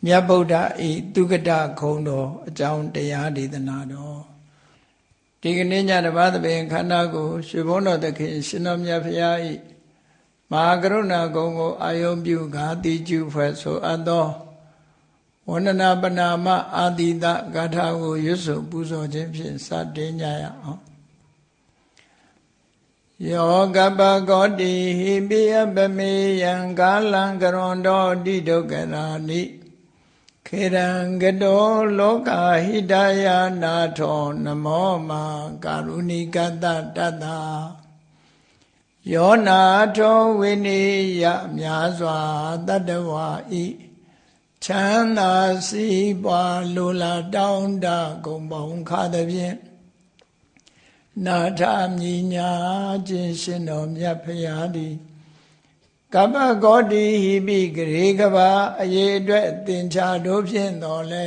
မြတ်ဗုဒ္ဓဤသုကတခုံတော်အကြောင်းတရားဒေသနာတော်ဒီကနေ့ညတပါးသဘင်ခန္ဓာကိုရွှေဘုန်းတော်သခင်ရှင်တော်မြတ်ဖရာဤမဟာကရုဏာကုံကိုအာယုံပြုကာတိကျုဖွဲ့ဆိုအပ်သောဝန္ဒနာပနာမအာတိတဂါထာကိုရွတ်ဆိုပူဇော်ခြင်းဖြင့်စတင်ကြရအောင်ယောကပကောတိဟိပိယပမေယံကာလံကရွန်တော်တိဒုက္ခရာနိခေရံကတောလောကဟိတယနာထောနမောမာကာရုဏိကတတတယောနာထောဝိနိယမြာစွာတတဝါဤချမ်းသာစီးပွားလိုလားတောင်းတဂုံပေါင်းခါသည်ဖြင့်နာထမြညာခြင်းရှင်တော်မြတ်ဖရာသည်ကပ္ပဂေါတိဟိပိဂရေကဘာအရေးအတွက်သင်္ချာတို့ဖြင့်တော်လဲ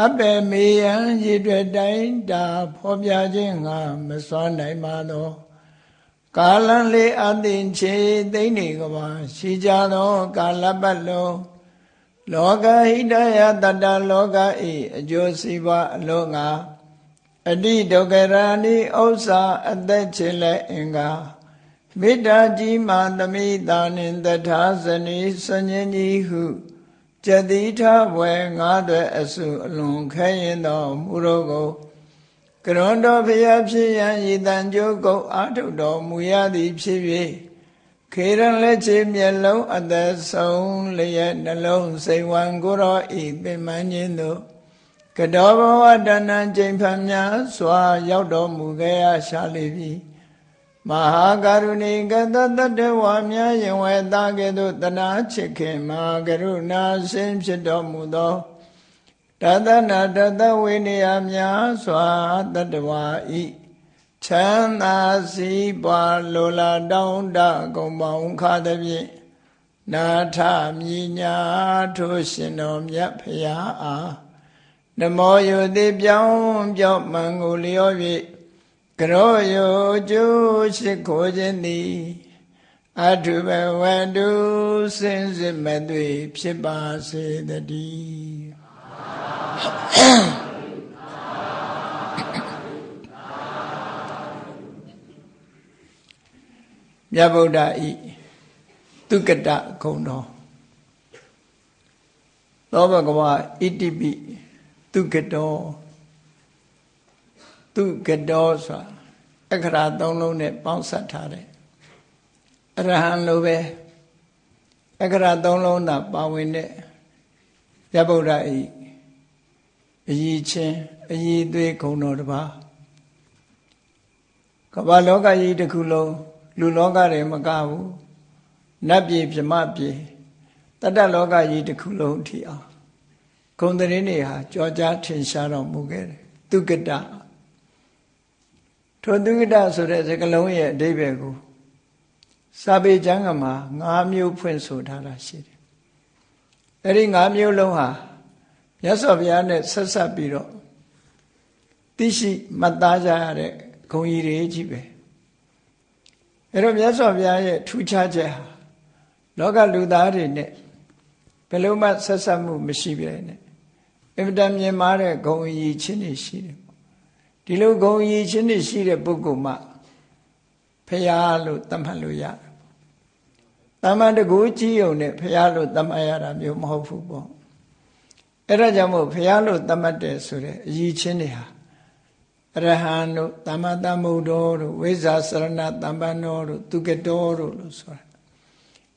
အပေမေယံရေအတွက်တိုင်းတာဖော်ပြခြင်းငါမစွမ်းနိုင်ပါသောကာလံလေးအသင်ချေသိမ့်နေကဘာရှိကြသောကာလပတ်လုံးလောကဟိတယတတ္တလောကဤအကျိုးစီးပွားအလုံးငါအတိဒုက္ခရာနိဥစ္စာအသက်ချေလက်အင်္ဂါမေတ္တာကြီးမာသမိတာနှင့်တထာဇနီစဉ္ဉ္ကြီးဟုကျတိထဘွယ်ငါးတွေအစုအလွန်ခဲရင်တော်မူတော်ကိုကရွန်တော်ဖျားဖြစ်ရန်ဤတန်ကြိုးကုတ်အာထုတော်မူရသည်ဖြစ်၍ခေရန်လက်ချေမျက်လုံးအသက်ဆုံးလျက်နှလုံးစိတ်ဝံကိုရောဤပင်မခြင်းသို့ကတောဘဝတဏ္ဏကျိန်ဖန်များစွာရောက်တော်မူခဲ့ရရှာလိပြီမဟာကရုဏိကတတတဝါများယင်ဝဲသားကဲ့သို့တနာချစ်ခင်မဟာကရုဏာရှင်ဖြစ်တော်မူသောတသနာတသဝိနည်းများစွာတတဝါဤချမ်းသာစီးပွားလိုလားတောင်းတဂုံပေါင်းခါသည်ဖြင့်နာထမြညာထိုရှင်တော်မြတ်ဖရာအားနမောယုတိပြောင်းပြောင်းမှန်ကိုလျော၍ကရောယောကျိုးရှိခိုးခြင်းသည်အထုဘဝတုစင်စစ်မဲ့သွေဖြစ်ပါစေတည်းမြတ်ဗုဒ္ဓဤသုကတဂုံတော်သောဘဂဝါဣတိပိသုကတောသုကတောဆိုတာအခရာသုံးလုံးနဲ့ပေါင်းစပ်ထားတယ်အရဟံလိုပဲအခရာသုံးလုံးသာပါဝင်တဲ့မြတ်ဗုဒ္ဓဤအရည်ချင်းအရည်သွေးဂုဏ်တော်တစ်ပါးကမ္ဘာလောကကြီးတစ်ခုလုံးလူလောကတွေမကဘူးနတ်ပြည်ဗြဟ္မပြည်တတ္တလောကကြီးတစ်ခုလုံးအထိအောင်ဂုဏ်သတင်းတွေဟာကြောကြားထင်ရှားတော်မူခဲ့တယ်သုကတထိုသုကတဆိုတဲ့စကားလုံးရဲ့အဓိပ္ပာယ်ကိုစာပေကျမ်းကမှာ၅မျိုးဖွင့်ဆိုထားတာရှိတယ်အဲ့ဒီ၅မျိုးလုံးဟာမြတ်စွာဘုရားနဲ့ဆက်ဆက်ပြီးတော့သိရှိမှတ်သားကြရတဲ့ဂုဏ်ကြီးတွေကြီးပဲအဲ့တော့မြတ်စွာဘုရားရဲ့ထူးခြားချက်ဟာလောကလူသားတွေနဲ့ဘယ်လိုမှဆက်ဆက်မှုမရှိပဲနဲ့အင်မတန်မြင်မာတဲ့ဂုဏ်အကြီးချင်းတွေရှိတယ်ဒီလိုဂုဏ်အကြီးချင်းတွေရှိတဲ့ပုဂ္ဂိုလ်မှဖရာလို့သတ်မှတ်လို့ရတယ်တမန်တကူကြီးုံနဲ့ဖရာလို့သတ်မှတ်ရတာမျိုးမဟုတ်ဘူးပေါ့အဲ့ဒါကြောင့်မို့ဖရာလို့သတ်မှတ်တယ်ဆိုတဲ့အကြီးချင်းတွေဟာအရဟံတို့သမ္မာသမ္ဗုဒ္ဓောတို့ဝိဇ္ဇာစရဏတမ္ပန္နောတို့သူကတောတို့လို့ဆိုတာ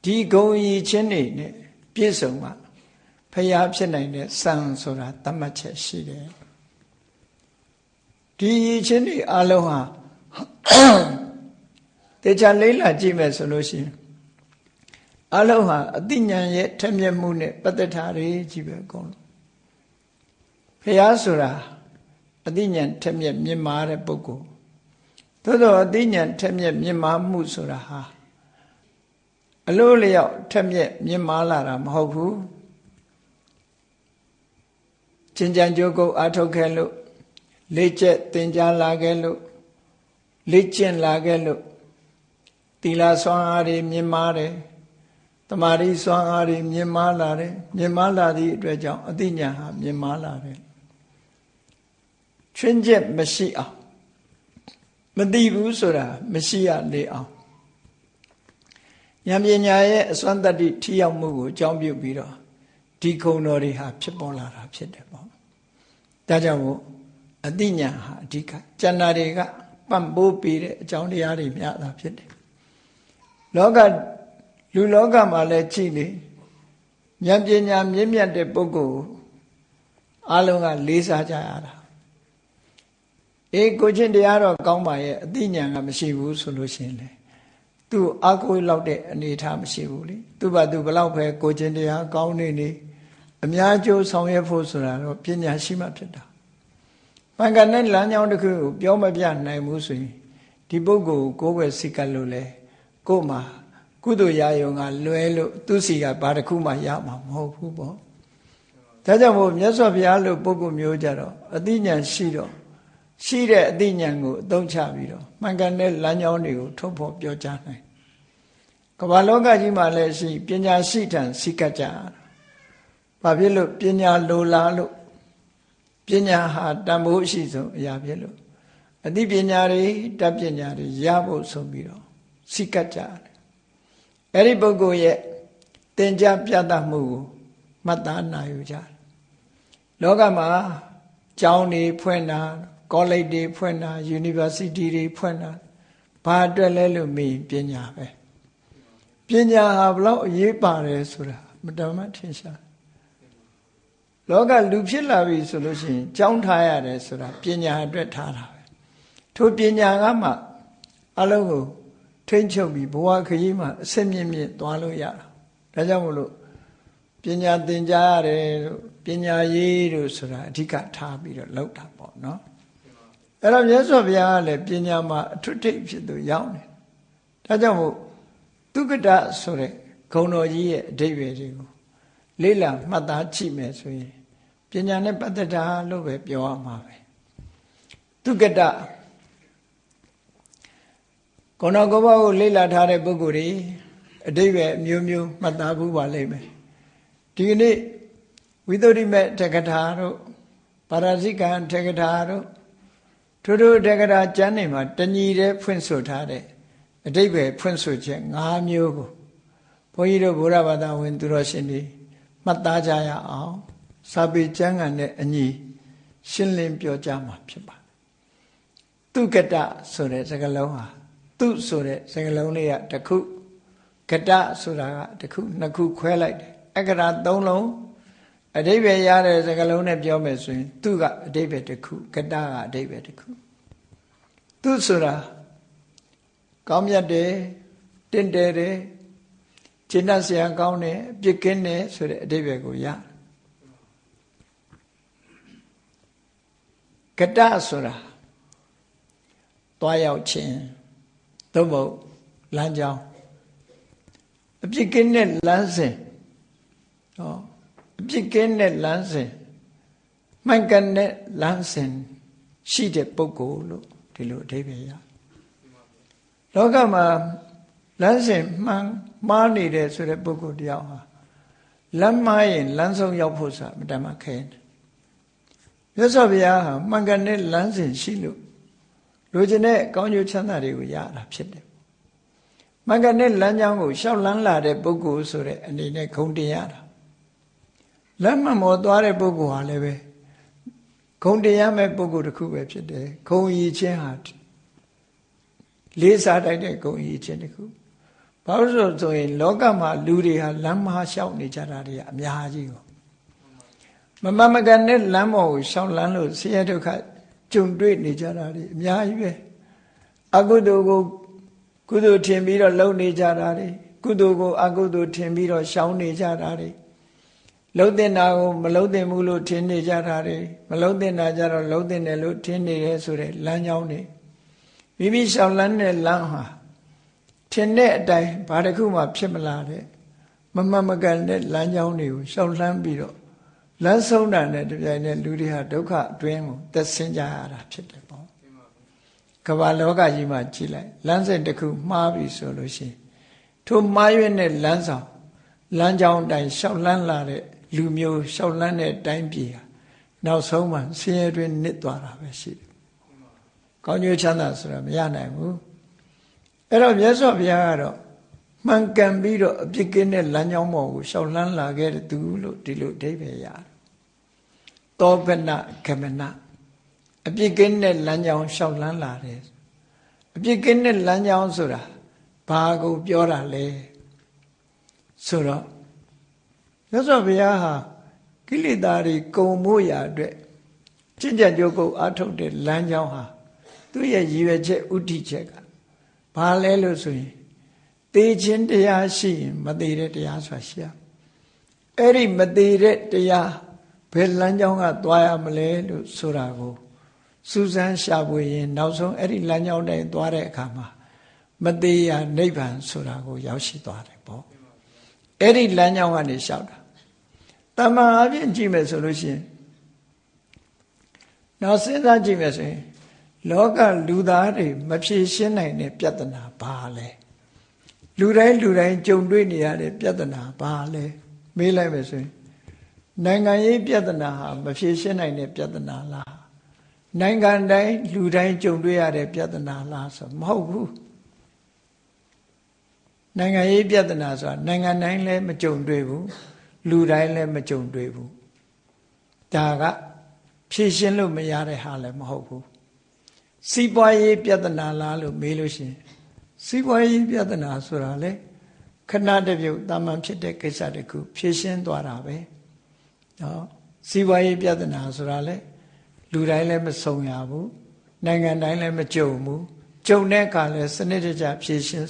ဒီဂုဏ်အကြီးချင်းတွေနဲ့ပြည့်စုံမှဖရာဖြစ်နိုင်တဲ့စံဆိုတာသတ်မှတ်ချက်ရှိတယ်ဒီအကြီးချင်းတွေအလုံးဟာတေချာလေးလာကြည့်မယ်ဆိုလို့ရှိရင်အလုံးဟာအသိဉာဏ်ရဲ့ထက်မြက်မှုနဲ့ပတ်သက်တာတွေကြီးပဲအကုန်လုံးဖရာဆိုတာအသိဉာဏ်ထက်မြက်မြင့်မာတဲ့ပုဂ္ဂိုလ်သို့သောအသိဉာဏ်ထက်မြက်မြင့်မာမှုဆိုတာဟာအလိုလျောက်ထက်မြက်မြင့်မာလာတာမဟုတ်ဘူးချင်းကြံကြိုးကုတ်အာထုတ်ခဲ့လို့လေ့ကျက်သင်ကြားလာခဲ့လို့လေ့ကျင့်လာခဲ့လို့သီလဆွမ်းအားတွေမြင့်မာတယ်သ မာဓိစွမ်းအားတွေမြင့်မားလာတယ်မြင့်မားလာသည့်အတွက်ကြောင့်အသိဉာဏ်ဟာမြင့်မားလာတယ်ချွင်းချက်မရှိအောင်မသိဘူးဆိုတာမရှိရလေအောင်ဉာဏ်ပညာရဲ့အစွမ်းတတ္တိထိရောက်မှုကိုအကြောင်းပြုပြီးတော့ဒီခုံတော်တွေဟာဖြစ်ပေါ်လာတာဖြစ်တယ်ပေါ့ဒါကြောင့်မို့အသိဉာဏ်ဟာအဓိကကျန်တာတွေကပံ့ပိုးပေးတဲ့အကြောင်းတရားတွေများတာဖြစ်တယ်လူလောကမှာလည်းကြည့်လေဉာဏ်ပညာမြင့်မြတ်တဲ့ပုဂ္ဂိုလ်အလုံးကလေးစားကြရတာကိုချင်းတရားတော့ကောင်းပါရဲ့အသိဉာဏ်ကမရှိဘူးဆိုလို့ရှိရင်လေသူ့အာကိုလောက်တဲ့အနေအထားမရှိဘူးလေသူ့ဘာသူဘလောက်ပဲကိုချင်းတရားကောင်းနေအများကျိုးဆောင်ရွက်ဖို့ဆိုတာတော့ပညာရှိမှဖြစ်တာပံကနဲ့လမ်းကြောင်းတစ်ခုကိုပြောမပြနိုင်ဘူးဆိုရင်ဒီပုဂ္ဂိုလ်ကိုယ်ပဲစိတ်ကလို့လေကို့မှာကုသိုလ်ရာယုံကလွဲလို့သူစီကဘာတစ်ခုမှရမှာမဟုတ်ဘူးပေါ့ဒါကြောင့်မို့မြတ်စွာဘုရားလို့ပုဂ္ဂိုလ်မျိုးကြတော့အသိဉာဏ်ရှိတဲ့အသိဉာဏ်ကိုအသုံးချပြီးတော့မှန်ကန်တဲ့လမ်းကြောင်းတွေကိုထုတ်ဖော်ပြောကြားနိုင်ကမ္ဘာလောကကြီးမှာလည်းရှိပညာရှိထံစိတ်ကကြဘာဖြစ်လို့ပညာလိုလားလို့ပညာဟာတန်ဖိုးရှိဆုံးအရာဖြစ်လို့အသိပညာတွေတတ်ပညာတွေရဖို့ဆိုပြီးတော့စိတ်ကကြတယ်အဲ့ဒီပုဂ္ဂိုလ်ရဲ့သင်ကြားပြသမှုကိုမှတ်သားနိုင်ယူကြတယ်လောကမှာကျောင်းတွေဖွင့်တာကောလိပ်တွေဖွင့်တာ University တွေဖွင့်တာဘာအတွက်လဲလို့မေးပညာပဲပညာဟာဘလို့အရေးပါတယ်ဆိုတာမတမထင်ရှားလောကလူဖြစ်လာပြီဆိုလို့ရှိရင်ကျောင်းထားရတယ်ဆိုတာပညာအတွက်ထားတာပဲထိုပညာကမှအလုံးကိုထိမ့်ချုပ်ပြီးဘဝခရီးမှာအစစ်မြင့်မြင့်သွားလို့ရတာဒါကြောင့်မို့လို့ပညာသင်ကြားရတယ်လို့ပညာရေးလို့ဆိုတာအဓိကထားပြီးတော့လောက်တာပေါ့နော်အဲ့တော့မြတ်စွာဘုရားကလည်းပညာမှာအထွတ်ထိပ်ဖြစ်သူရောက်နေဒါကြောင့်မို့သုက္ကတဆိုတဲ့ဂုဏ်တော်ကြီးရဲ့အဓိပ္ပာယ်တွေကိုလေ့လာမှတ်သားကြည့်မယ်ဆိုရင်ပညာနဲ့ပတ်သက်တာလို့ပဲပြောရမှာပဲသုက္ကတကိုယ်တော်ကိုယ်ပါကိုလေ့လာထားတဲ့ပုဂ္ဂိုလ်တွေအဓိပ္ပာယ်အမျိုးမျိုးမှတ်သားဖို့ပါလိမ့်မယ်ဒီကနေ့ဝိသုဒ္ဓိမေတက္ကထာတို့ပါရဇိကံတက္ကထာတို့ထို့တက္ကထာကျမ်းနေမှာတညီတဲ့ဖွင့်ဆိုထားတဲ့အဓိပ္ပာယ်ဖွင့်ဆိုချက်၅မျိုးကိုဘုန်းကြီးတို့ဗုဒ္ဓဘာသာဝင်သူတော်ရှင်တွေမှတ်သားကြရအောင်စာပေကျမ်းဂန်နဲ့အညီရှင်းလင်းပြောကြားမှာဖြစ်ပါတယ်သုကတဆိုတဲ့စကားလုံးဟာသူဆိုတဲ့စကားလုံးလေးကတစ်ခုကတဆိုတာကတစ်ခုနှစ်ခုခွဲလိုက်တယ်အက္ခရာ၃လုံးအဓိပ္ပာယ်ရတဲ့စကားလုံးနဲ့ပြောမယ်ဆိုရင်သူကအဓိပ္ပာယ်တစ်ခုကတကအဓိပ္ပာယ်တစ်ခုသူဆိုတာကောင်းမြတ်တယ်တင့်တယ်တယ်ကျင့်တတ်စရာကောင်းတယ်အပြစ်ကင်းတယ်ဆိုတဲ့အဓိပ္ပာယ်ကိုရကတဆိုတာတွားရောက်ခြင်းသို့မဟုတ်လမ်းကြောင်းအပြစ်ကင်းတဲ့လမ်းစဉ်အပြစ်ကင်းတဲ့လမ်းစဉ်မှန်ကန်တဲ့လမ်းစဉ်ရှိတဲ့ပုဂ္ဂိုလ်လို့ဒီလိုအဓိပ္ပာယ်ရလောကမှာလမ်းစဉ်မှန်မှားနေတဲ့ဆိုတဲ့ပုဂ္ဂိုလ်တယောက်ဟာလမ်းမှားရင်လမ်းဆုံးရောက်ဖို့ဆိုတာမတမခဲတယ်မြတ်စွာဘုရားဟာမှန်ကန်တဲ့လမ်းစဉ်ရှိလို့လိုချင်တဲ့ကောင်းကျိုးချမ်းသာတွေကိုရတာဖြစ်တယ်မှန်ကန်တဲ့လမ်းကြောင်းကိုရှောက်လန်းလာတဲ့ပုဂ္ဂိုလ်ဆိုတဲ့အနေနဲ့ဂုဏ်တင်ရတာလမ်းမှန်ပေါ်သွားတဲ့ပုဂ္ဂိုလ်ဟာလည်းပဲဂုဏ်တင်ရမယ့်ပုဂ္ဂိုလ်တစ်ခုပဲဖြစ်တယ်ဂုဏ်ရည်ချင်းဟာလေးစားတိုက်တဲ့ဂုဏ်ရည်ချင်းတစ်ခုဘာလို့ဆိုရင်လောကမှာလူတွေဟာလမ်းမလျှောက်နေကြတာတွေအများကြီးကိုမမကန်တဲ့လမ်းပေါ်ကိုရှောက်လန်းလို့ဆင်းရဲဒုက္ခကြုံတွေ့နေကြတာတွေအများကြီးပဲအကုသိုလ်ကိုကုသိုလ်ထင်ပြီးတော့လုပ်နေကြတာတွေကုသိုလ်ကိုအကုသိုလ်ထင်ပြီးတော့ရှောင်နေကြတာတွေလှုပ်တဲ့နာကိုမလှုပ်တဲ့မှုလို့ထင်နေကြတာတွေမလှုပ်တဲ့နာကြတော့လှုပ်တဲ့တယ်လို့ထင်နေတယ်ဆိုတဲ့လမ်းကြောင်းတွေမိမိရှောင်လန်းတဲ့လမ်းဟာထင်တဲ့အတိုင်းဘာတစ်ခုမှဖြစ်မလာတဲ့မကန်တဲ့လမ်းကြောင်းတွေကိုရှောင်လန်းပြီးတော့လမ်းဆုံးတာနဲ့တပြိုင်နက်လူတွေဟာဒုက္ခအတွင်းကိုသက်ဆင်းကြရတာဖြစ်တယ်ပေါ့ကမ္ဘာလောကကြီးမှာကြည့်လိုက်လမ်းစဉ်တစ်ခုမှားပြီဆိုလို့ရှိရင်ထိုမှားရွေးတဲ့လမ်းဆောင် လမ်းကြောင်းတိုင်းရှောက်လန်းလာတဲ့လူမျိုးရှောက်လန်းတဲ့တိုင်းပြည်ဟာနောက်ဆုံးမှဆင်းရဲတွင်နစ်သွားတာပဲရှိတယ်။ကောင်းကျိုးချမ်းသာဆိုတာမရနိုင်ဘူး။အဲ့တော့မြတ်စွာဘုရားကတော့မှန်ကန်ပြီးတော့အပြစ်ကင်းတဲ့လမ်းကြောင်းပေါ်ကိုရှောက်လန်းလာခဲ့တဲ့သူလို့ဒီလိုအဓိပ္ပာယ်ရတယ်။သောဗနဂမနအပြစ်ကင်းတဲ့လမ်းကြောင်းရှောက်လန်းလာတယ်။အပြစ်ကင်းတဲ့လမ်းကြောင်းဆိုတာဘာကိုပြောတာလဲဆိုတော့မြတ်စွာဘုရားဟာကိလေသာတွေကုန်မို့ရာအတွက်ကျင့်ကြံကြိုးကုပ်အားထုတ်တဲ့လမ်းကြောင်းဟာသူ့ရဲ့ရည်ရွယ်ချက်ဥတည်ချက်ကဘာလဲလို့ဆိုရင်သေခြင်းတရားရှိရင်မသေးတဲ့တရားဆိုတာရှိရအဲ့ဒီမသေးတဲ့တရားဘယ်လမ်းကြောင်းကသွားရမလဲလို့ဆိုတာကိုစူးစမ်းရှာဖွေရင်နောက်ဆုံးအဲ့ဒီလမ်းကြောင်းတိုင်းသွားတဲ့အခါမှာမသေးရနိဗ္ဗာန်ဆိုတာကိုရောက်ရှိသွားတယ်ပေါ့အဲ့ဒီလမ်းကြောင်းကနေလျှောက်တာတမန်အပြင်ကြည့်မယ်ဆိုလို့ရှိရင်နောက်စဉ်းစားကြည့်မယ်ဆိုရင်လောကလူသားတွေမဖြေရှင်းနိုင်တဲ့ပြဿနာဘာလဲလူတိုင်းကြုံတွေ့နေရတဲ့ပြဿနာဘာလဲမေးလိုက်မယ်ဆိုရင်နိုင်ငံရေးပြဿနာဟာမဖြေရှင်းနိုင်တဲ့ပြဿနာလားနိုင်ငံတိုင်းလူတိုင်းကြုံတွေ့ရတဲ့ပြဿနာလားဆိုမဟုတ်ဘူးနိုင်ငံရေးပြဿနာဆိုတာနိုင်ငံတိုင်းလည်းမကြုံတွေ့ဘူးလူတိုင်းလည်းမကြုံတွေ့ဘူးဒါကဖြေရှင်းလို့မရတဲ့ဟာလည်းမဟုတ်ဘူးစီးပွားရေးပြဿနာလားလို့မေးလို့ရှိရင်စီးပွားရေးပြဿနာဆိုတာလေခဏတပြုတ်တာမန်ဖြစ်တဲ့ကိစ္စတခုဖြေရှင်းသွားတာပဲနော်စီးပွားရေးပြဿနာဆိုတာလေလူတိုင်းလည်းမဆုံရဘူးနိုင်ငံတိုင်းလည်းမကြုံဘူးကြုံတဲ့အခါလည်းစနစ်တကျဖြေရှင်း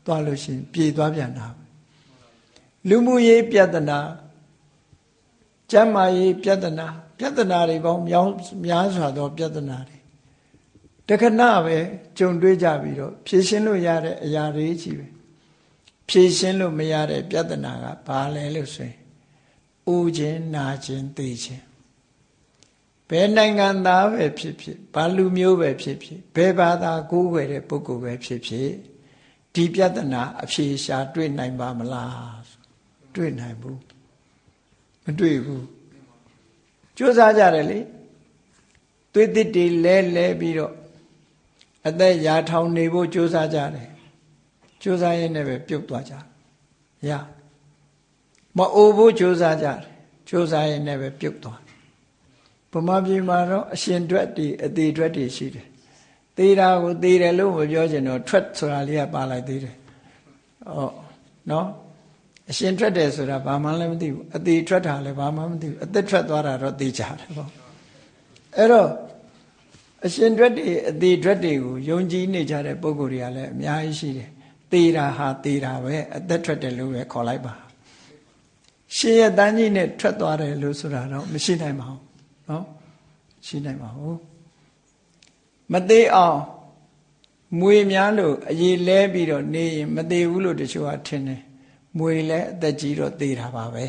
သွားလို့ရှိရင်ပြေသွားပြန်တာလူမှုရေးပြဿနာကျန်းမာရေးပြဿနာတွေပေါင်းများစွာသောပြဿနာတွေတခဏပဲကြုံတွေ့ကြပြီးတော့ဖြေရှင်းလို့ရတဲ့အရာတွေကြီးပဲဖြေရှင်းလို့မရတဲ့ပြဿနာကဘာလဲလို့ဆိုရင်အိုးခြင်းနာခြင်းသိခြင်းဘယ်နိုင်ငံသားပဲဖြစ်ဖြစ်ဘာလူမျိုးပဲဖြစ်ဖြစ်ဘယ်ဘာသာကိုးကွယ်တဲ့ပုဂ္ဂိုလ်ပဲဖြစ်ဖြစ်ဒီပြဿနာအဖြေရှာတွေ့နိုင်ပါမလားတွေ့နိုင်ဘူးမတွေ့ဘူးကြိုးစားကြတယ်လေသွေးသစ်တွေလဲပြီးတော့အသက်ရာထောင်နေဖို့ကြိုးစားကြတယ်ကြိုးစားရင်းနဲ့ပဲပြုတ်သွားကြရမအိုဖို့ကြိုးစားကြတယ်ကြိုးစားရင်းနဲ့ပဲပြုတ်သွားဗမာပြည်မှာတော့အရှင်ထွက်တွေအသေးထွက်တွေရှိတယ်သေတာကိုသေတယ်လို့မပြောချင်တော့ထွက်ဆိုတာလေးကပါလိုက်သေးတယ်နော်အရှင်ထွက်တယ်ဆိုတာဘာမှလည်းမသိဘူးအသေးထွက်တာလည်းဘာမှမသိဘူးအသက်ထွက်သွားတာတော့သိကြတယ်ပေါ့အဲ့တော့အရှင်ထွက်တွေအသေးထွက်တွေကိုယုံကြည်နေကြတဲ့ပုဂ္ဂိုလ်တွေကလည်းအများကြီးရှိတယ်သေတာဟာသေတာပဲအသက်ထွက်တယ်လို့ပဲခေါ်လိုက်ပါရှင်ရတန်းကြီးနဲ့ထွက်သွားတယ်လို့ဆိုတာတော့မရှိနိုင်ပါဘူးနော်ရှိနိုင်ပါဘူးမသေးအောင်မွေများလို့အရေးလဲပြီးတော့နေရင်မသေးဘူးလို့တချို့ကထင်တယ်မွေလဲအသက်ကြီးတော့သေတာပါပဲ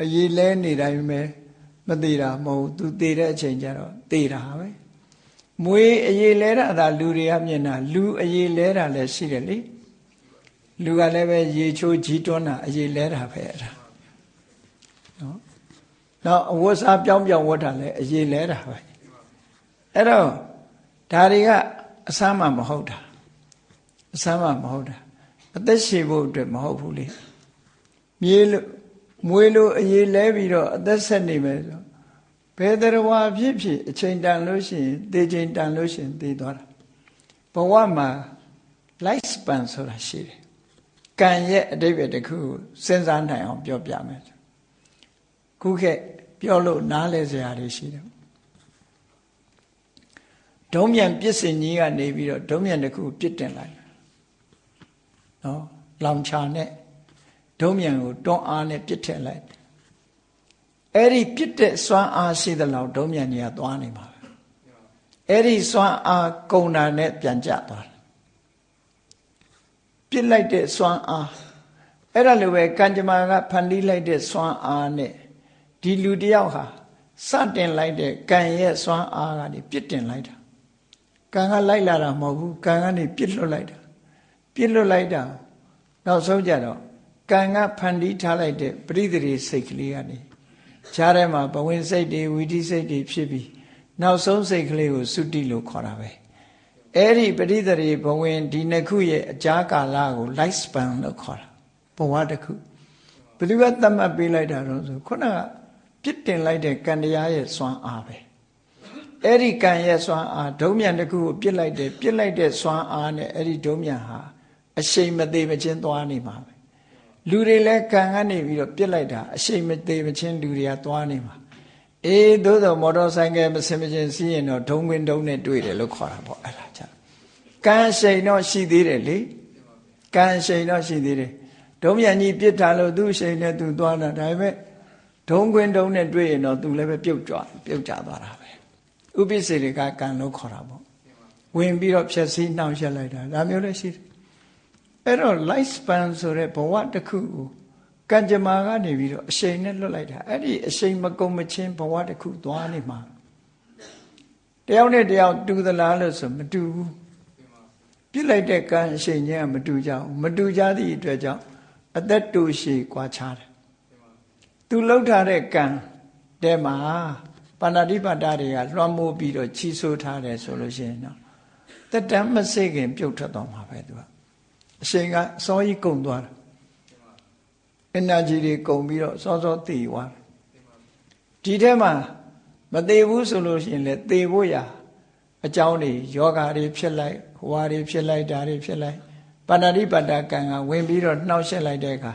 အရေးလဲနေတိုင်းပဲမသေးတာမဟုတ်သူသေတဲ့အချိန်ကျတော့သေတာပဲမွေအရေးလဲတာဒါလူတွေကမြင်တာလူအရေးလဲတာလည်းရှိတယ်လေလူကလည်းပဲရေချိုးကြီးတွန်းတာအရေးလဲတာပဲအဲ့ဒါနော်နောက်အဝတ်စားပြောင်းဝတ်တာလည်းအရေးလဲတာပဲအဲ့တော့ဒါတွေကအဆမ်းမှမဟုတ်တာအဆမ်းမှမဟုတ်တာအသက်ရှည်ဖို့အတွက်မဟုတ်ဘူးလေမွေလို့အရေးလဲပြီးတော့အသက်ဆက်နေမယ်ဆိုဘယ်တရားဝါဖြစ်အချိန်တန်လို့ရှိရင်သေချိန်တန်လို့ရှိရင်သေသွားတာဘဝမှာ life span ဆိုတာရှိတယ်ကံရဲ့အတိတ်ပဲတစ်ခုစဉ်းစားနိုင်အောင်ပြောပြမယ်ခုခေတ်ပြောလို့နားလဲစရာတွေရှိတယ်ဒုံးမြန်ပြစ်စင်ကြီးကနေပြီးတော့ဒုံးမြန်တစ်ခုပြစ်တင်လိုက်နော်လောင်ချာနဲ့ဒုံးမြန်ကိုတွန်းအားနဲ့ပြစ်ထည့်လိုက်အဲ့ဒီပြစ်တဲ့စွမ်းအားရှိသလောက်ဒုံးမြန်ကြီးကသွားနေမှာအဲ့ဒီစွမ်းအားကုန်တာနဲ့ပြန်ကျသွားတယ်ပြစ်လိုက်တဲ့စွမ်းအားအဲ့ဒါလိုပဲကံကြမ္မာကဖန်တီးလိုက်တဲ့စွမ်းအားနဲ့ဒီလူတယောက်ဟာစတင်လိုက်တဲ့ကံရဲ့စွမ်းအားကနေပြစ်တင်လိုက်တာကံကလိုက်လာတာမဟုတ်ဘူးကံကနေပြစ်လွတ်လိုက်တာနောက်ဆုံးကြတော့ ကံကဖန်တီးထားလိုက်တဲ့ပရိသေစိတ်ကလေးကနေခြားထဲမှာဘဝင်စိတ်တွေဝိသိစိတ်တွေဖြစ်ပြီးနောက်ဆုံးစိတ်ကလေးကိုသုတိလို့ခေါ်တာပဲအဲ့ဒီပရိသေဘဝင်ဒီနှစ်ခုရဲ့အကြာကာလကို life span လို့ခေါ်တာဘဝတစ်ခုဘယ်သူကသတ်မှတ်ပေးလိုက်တာတော့ဆိုခုနကပြစ်တင်လိုက်တဲ့ကံတရားရဲ့စွမ်းအားပဲအဲ့ဒီကံရဲ့စွမ်းအားဒုံမြန်တစ်ခုကိုပြစ်လိုက်တဲ့စွမ်းအားနဲ့အဲ့ဒီဒုံမြန်ဟာအရှိန်မသေးမချင်းသွားနေမှာပဲလူတွေလည်းကံကနေပြီးတော့ပြစ်လိုက်တာအရှိန်မသေးမချင်းလူတွေကသွားနေမှာအေးသို့သောမော်တော်ဆိုင်ကယ်မစင်မချင်းစီးရင်တော့ဒုံခွင်းဒုံနဲ့တွေ့တယ်လို့ခေါ်တာပေါ့အဲ့ဒါကြောင့်ကံရှိန်တော့ရှိသေးတယ်လေကံရှိန်တော့ရှိသေးတယ်ဒုံမြန်ကြီးပြစ်ထားလို့သူ့ရှိန်နဲ့သူသွားတာဒါပေမဲ့ဒုံခွင်းဒုံနဲ့တွေ့ရင်တော့သူလည်းပဲပြုတ်ကျသွားတာပဲဥပိ္ပစေတွေကကံလို့ခေါ်တာပေါ့ဝင်ပြီးတော့ဖြည့်ဆည်းနှောင့်ယှက်လိုက်တာဒါမျိုးလည်းရှိတယ်အဲ့တော့ life span ဆိုတဲ့ဘဝတစ်ခုကိုကံကြမ္မာကနေပြီးတော့အရှိန်နဲ့လွတ်လိုက်တာအဲ့ဒီအရှိန်မကုန်မချင်းဘဝတစ်ခုသွားနေမှာတယောက်နဲ့တယောက်တူသလားလို့ဆိုမတူဘူးပြစ်လိုက်တဲ့ကံအရှိန်ချင်းကမတူကြဘူးမတူကြသည့်အတွက်ကြောင့်အသက်တူရှည်ကွာခြားတယ်သူလှုပ်ထားတဲ့ကံတဲမှာပါဏာတိပါဒတွေကလွှမ်းမိုးပြီးတော့ချီဆိုးထားတယ်ဆိုလို့ရှိရင်တော့တက်တမ်းမစိတ်ခင်ပြုတ်ထွက်သွားမှာပဲသူကအရှိန်ကစောကြီးကုန်သွားတယ် energy တွေကုန်ပြီးတော့စောစောတည်သွားတယ်ဒီထဲမှာမတည်ဘူးဆိုလို့ရှိရင်လည်းတည်ဖို့ရာအကြောင်းတွေယောဂါတွေဖြစ်လိုက်ဟွာတွေဖြစ်လိုက်ဒါတွေဖြစ်လိုက်ပါဏာတိပါဒကံကဝင်ပြီးတော့နှောက်ယှက်လိုက်တဲ့အခါ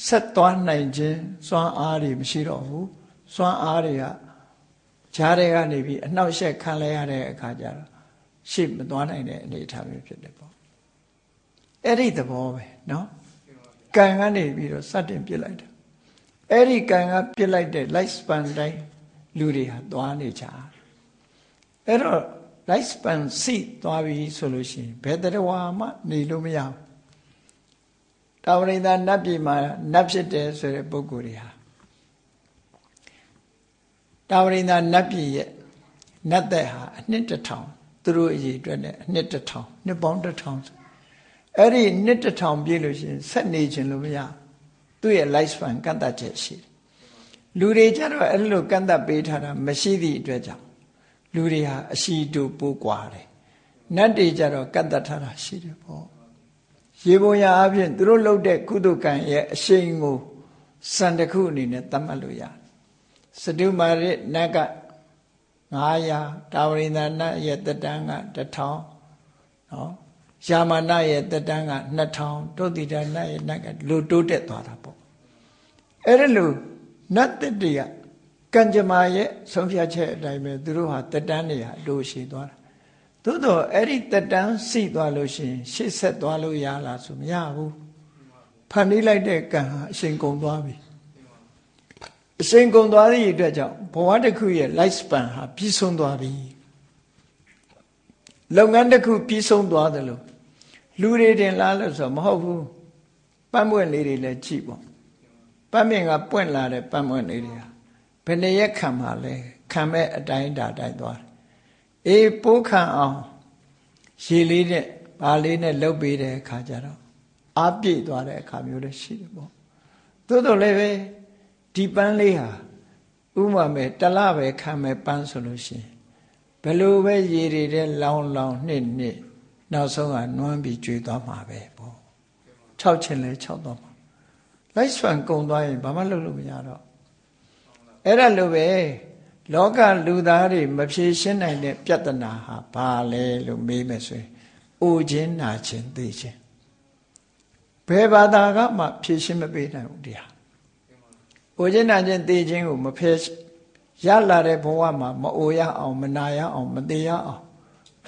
ဆက်သွားနိုင်ခြင်းစွမ်းအားတွေမရှိတော့ဘူးစွမ်းအားတွေကဈာတွေကနေပြီးအနှောက်ယှက်ခံလိုက်ရတဲ့အခါကျတော့ရှေ့မသွားနိုင်တဲ့အနေအထားမျိုးဖြစ်တယ်ပေါ့အဲ့ဒီသဘောပဲเนาะကံကနေပြီးတော့စတင်ပြစ်လိုက်တာအဲ့ဒီကံကပြစ်လိုက်တဲ့ life span တိုင်းလူတွေဟာသွားနေကြအဲ့တော့ life span စီသွားပြီဆိုလို့ရှိရင်ဘယ်တရားဝါမှနေလို့မရဘူးတာဝရိန္ဒနတ်ပြည်မှာနတ်ဖြစ်တယ်ဆိုတဲ့ပုဂ္ဂိုလ်တွေဟာတာဝရိန္ဒနတ်ပြည်ရဲ့နတ်သက်ဟာအနှစ်1000သူတို့အရေးအတွက်နဲ့အနှစ်1000နှစ်ပေါင်း1000အဲ့ဒီနှစ်1000ပြည့်လို့ရှိရင်ဆက်နေခြင်းလို့မရသူ့ရဲ့ life span ကန့်သတ်ချက်ရှိတယ်လူတွေကြတော့အဲ့လိုကန့်သတ်ပေးထားတာမရှိသည့်အတွက်ကြောင့်လူတွေဟာအရှိတူပိုးကွာတယ်နတ်တွေကြတော့ကန့်သတ်ထားတာရှိတယ်ပေါ့ရေပေါ်ရာအပြင်သူတို့လုပ်တဲ့ကုသကံရဲ့အရှိန်ကိုစံတစ်ခုအနေနဲ့သတ်မှတ်လို့ရတယ်စတုမာရနတ်က900တာဝရိန္ဒနတ်ရဲ့တက်တန်းက1000နော်ယာမနရဲ့တက်တန်းက2000တုတ်တိတနတ်ရဲ့နတ်ကလိုတိုးတက်သွားတာပေါ့အဲ့ဒါလို့နတ်တက်တွေကကံကြမ္မာရဲ့ဆုံးဖြတ်ချက်အတိုင်းပဲသူတို့ဟာတက်တန်းတွေဟာအတိုးရှိသွားတာသို့တော့အဲ့ဒီတက်တန်းစီသွားလို့ရှိရင်ရှေ့ဆက်သွားလို့ရလားဆိုမရဘူးဖန်တီးလိုက်တဲ့ကံဟာအရှင်ကုန်သွားပြီအရှင်ကုန်သွားသည့်အတွက်ကြောင့်ဘဝတစ်ခုရဲ့ life span ဟာပြီးဆုံးသွားပြီလုပ်ငန်းတစ်ခုပြီးဆုံးသွားတယ်လို့လူတွေတင်လားလို့ဆိုမဟုတ်ဘူးပန်းပွင့်လေးတွေလည်းကြည့်ပေါ့ပန်းပင်ကပွင့်လာတဲ့ပန်းပွင့်လေးတွေဟာဘယ်နှရက်ခံမှလဲခံမဲ့အတိုင်းတာတိုင်းသွားတယ်အေးပိုးခံအောင်ရေလေးနဲ့ဘာလေးနဲ့လှုပ်ပေးတဲ့အခါကျတော့အားပြည့်သွားတဲ့အခါမျိုးလည်းရှိတယ်ပေါ့သို့တော်လည်းပဲဒီပန်းလေးဟာဥပမာမဲ့တလပဲခံမဲ့ပန်းဆိုလို့ရှိရင်ဘယ်လိုပဲရေတွေတဲ့လောင်းနှစ်နောက်ဆုံးကနွမ်းပြီးကျွေးသွားမှာပဲပေါ့6ချင်လဲ6သွားမှာလိုက်ဆွမ်းကုံသွားရင်ဘာမှလုပ်လို့မရတော့အဲ့ဒါလိုပဲလောကလူသားတွေမဖြေရှင်းနိုင်တဲ့ပြဿနာဟာဘာလဲလို့မေးမယ်ဆိုရင်အိုခြင်းနာခြင်းသိခြင်းဘယ်ဘာသာကမှဖြေရှင်းမပေးနိုင်ဘူးတရားအိုခြင်းနာခြင်းသိခြင်းကိုမဖယ်ရလာတဲ့ဘဝမှာမအိုရအောင်မနာရအောင်မသိရအောင်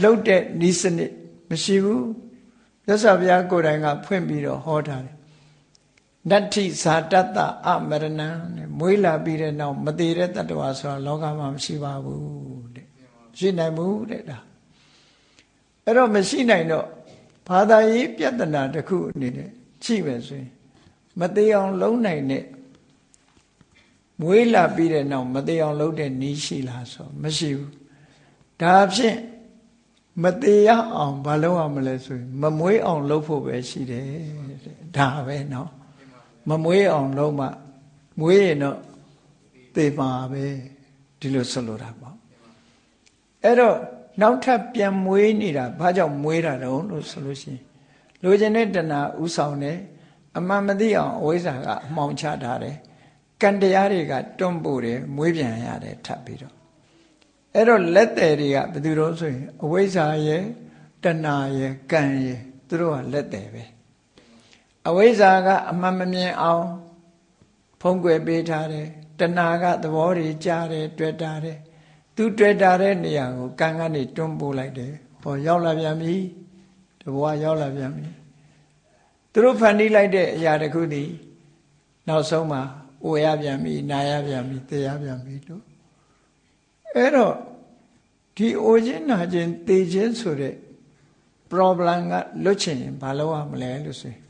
လှုပ်တဲ့ဤစနစ်မရှိဘူးမြတ်စွာဘုရားကိုယ်တိုင်ကဖွင့်ပြီးတော့ဟောထားတယ်နတ္ထိဇာတတ္တအမရဏံမွေးလာပြီးတဲ့နောက်မသေးတဲ့တ attva ဆိုတာလောကမှာမရှိပါဘူးတဲ့ရှိနိုင်ဘူးတဲ့ဒါအဲ့တော့မရှိနိုင်တော့ဘာသာရေးပြဿနာတစ်ခုအနေနဲ့ကြည့်မယ်ဆိုရင်မသေးအောင်လုံးနိုင်တဲ့မွေးလာပြီးတဲ့နောက်မသေးအောင်လုပ်တဲ့နည်းရှိလားဆိုမရှိဘူးဒါဖြင့်မသေးရအောင်ဘာလုပ်ရမလဲဆိုရင်မမွေးအောင်လုပ်ဖို့ပဲရှိတယ်ဒါပဲเนาะ မမွေးအောင်လုံးမှမွေးရင်တော့သေမှာပဲဒီလိုဆိုလိုတာပေါ့အဲ့တော့နောက်ထပ်ပြန်မွေးနေတာဘာကြောင့်မွေးတာတုံးလို့ဆိုလို့ရှိရင်လိုချင်တဲ့တဏှာဥဆောင်တယ်အမှန်မသိအောင်အဝိဇ္ဇာကအမှောင်ချထားတယ်ကံတရားတွေကတွန့်ပို့တယ်မွေးပြန်ရတယ်ထပ်ပြီးတော့အဲ့တော့လက်တယ်တွေကဘယ်သူတော့ဆိုရင်အဝိဇ္ဇာရဲ့တဏှာရဲ့ကံရဲ့သူတို့ကလက်တယ်ပဲအဝိဇ္ဇာကအမှန်မမြင်အောင်ဖုံးကွယ်ပေးထားတယ်တဏှာကသဘောတွေကြားတယ်တွေ့တာတယ်သူတွေ့တာတဲ့နေရာကိုကံကနေတွန်းပို့လိုက်တယ်ဟောရောက်လာပြန်ပြီတဘွားရောက်လာပြန်ပြီသူတို့ဖန်တီးလိုက်တဲ့အရာတစ်ခုတည်းနောက်ဆုံးမှာအိုရပြန်ပြီနာရပြန်ပြီသေရပြန်ပြီလို့အဲ့တော့ဒီအိုခြင်းနာခြင်းသေခြင်းဆိုတဲ့ problem ကလွတ်ချင်ရင်ဘာလုပ်ရမလဲလို့ဆိုရင်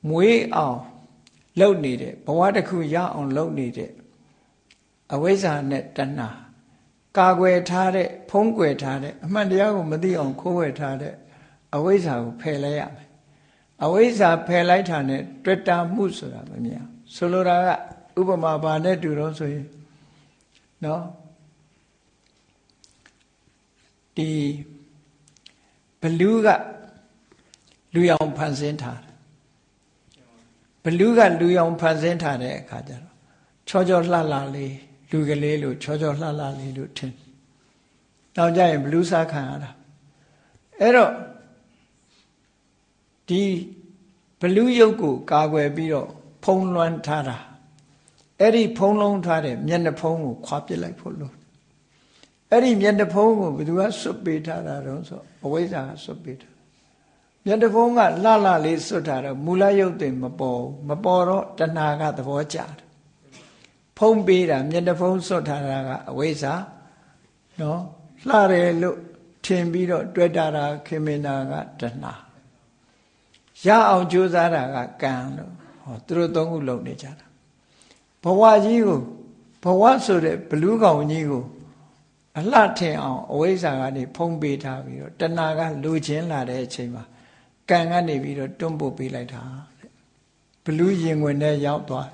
မွေးအောင်လုပ်နေတဲ့ဘဝတစ်ခုရအောင်လုပ်နေတဲ့အဝိဇ္ဇာနဲ့တဏှာကာကွယ်ထားတဲ့ဖုံးကွယ်ထားတဲ့အမှန်တရားကိုမသိအောင်ခိုးဝှက်ထားတဲ့အဝိဇ္ဇာကိုဖယ်လိုက်ရမယ်အဝိဇ္ဇာဖယ်လိုက်တာနဲ့တွေ့တာမှုဆိုတာမမြင်ဆိုလိုတာကဥပမာဘာနဲ့တူတော့ဆိုရင်နော်ဒီဘလူးကလူရောင်ဖန်ဆင်းထားတယ်ဘလူးကလူရောင်ဖန်ဆင်းထားတဲ့အခါကျတော့ချောချောလှလှလေးလူကလေးလို့ချောချောလှလှလေးလို့ထင်နောက်ကြရင်ဘလူးစားခံရတာအဲ့တော့ဒီဘလူးရုပ်ကိုကာကွယ်ပြီးတော့ဖုံးလွှမ်းထားတာအဲ့ဒီဖုံးလုံးထားတဲ့မျက်နှာဖုံးကိုခွာပစ်လိုက်ဖို့လို့အဲ့ဒီမျက်နှာဖုံးကိုဘယ်သူကစွတ်ပေးထားတာတော့ဆိုအဝိဇ္ဇာကစွတ်ပေးထားမျက်နှာဖုံးကလှလှလေးစွတ်ထားတော့မူလရုပ်တင်မပေါ်တော့တဏှာကသဘောကျတယ်ဖုံးပေးတာမျက်နှာဖုံးစွတ်ထားတာကအဝိဇ္ဇာနော်လှတယ်လို့ထင်ပြီးတော့တွေ့တာခင်မင်တာကတဏှာရအောင်ကြိုးစားတာကကံလို့ဟောသူတို့သုံးခုလုံးနေကြတာဘဝကြီးကိုဘဝဆိုတဲ့ဘလူးကောင်ကြီးကိုအလှထင်အောင်အဝိဇ္ဇာကနေဖုံးပေးထားပြီးတော့တဏှာကလူချင်းလာတဲ့အချိန်မှာကံကနေပြီးတော့တွန်းပို့ပေးလိုက်တာတဲ့ဘလူးရင်ဝင်နဲ့ရောက်သွား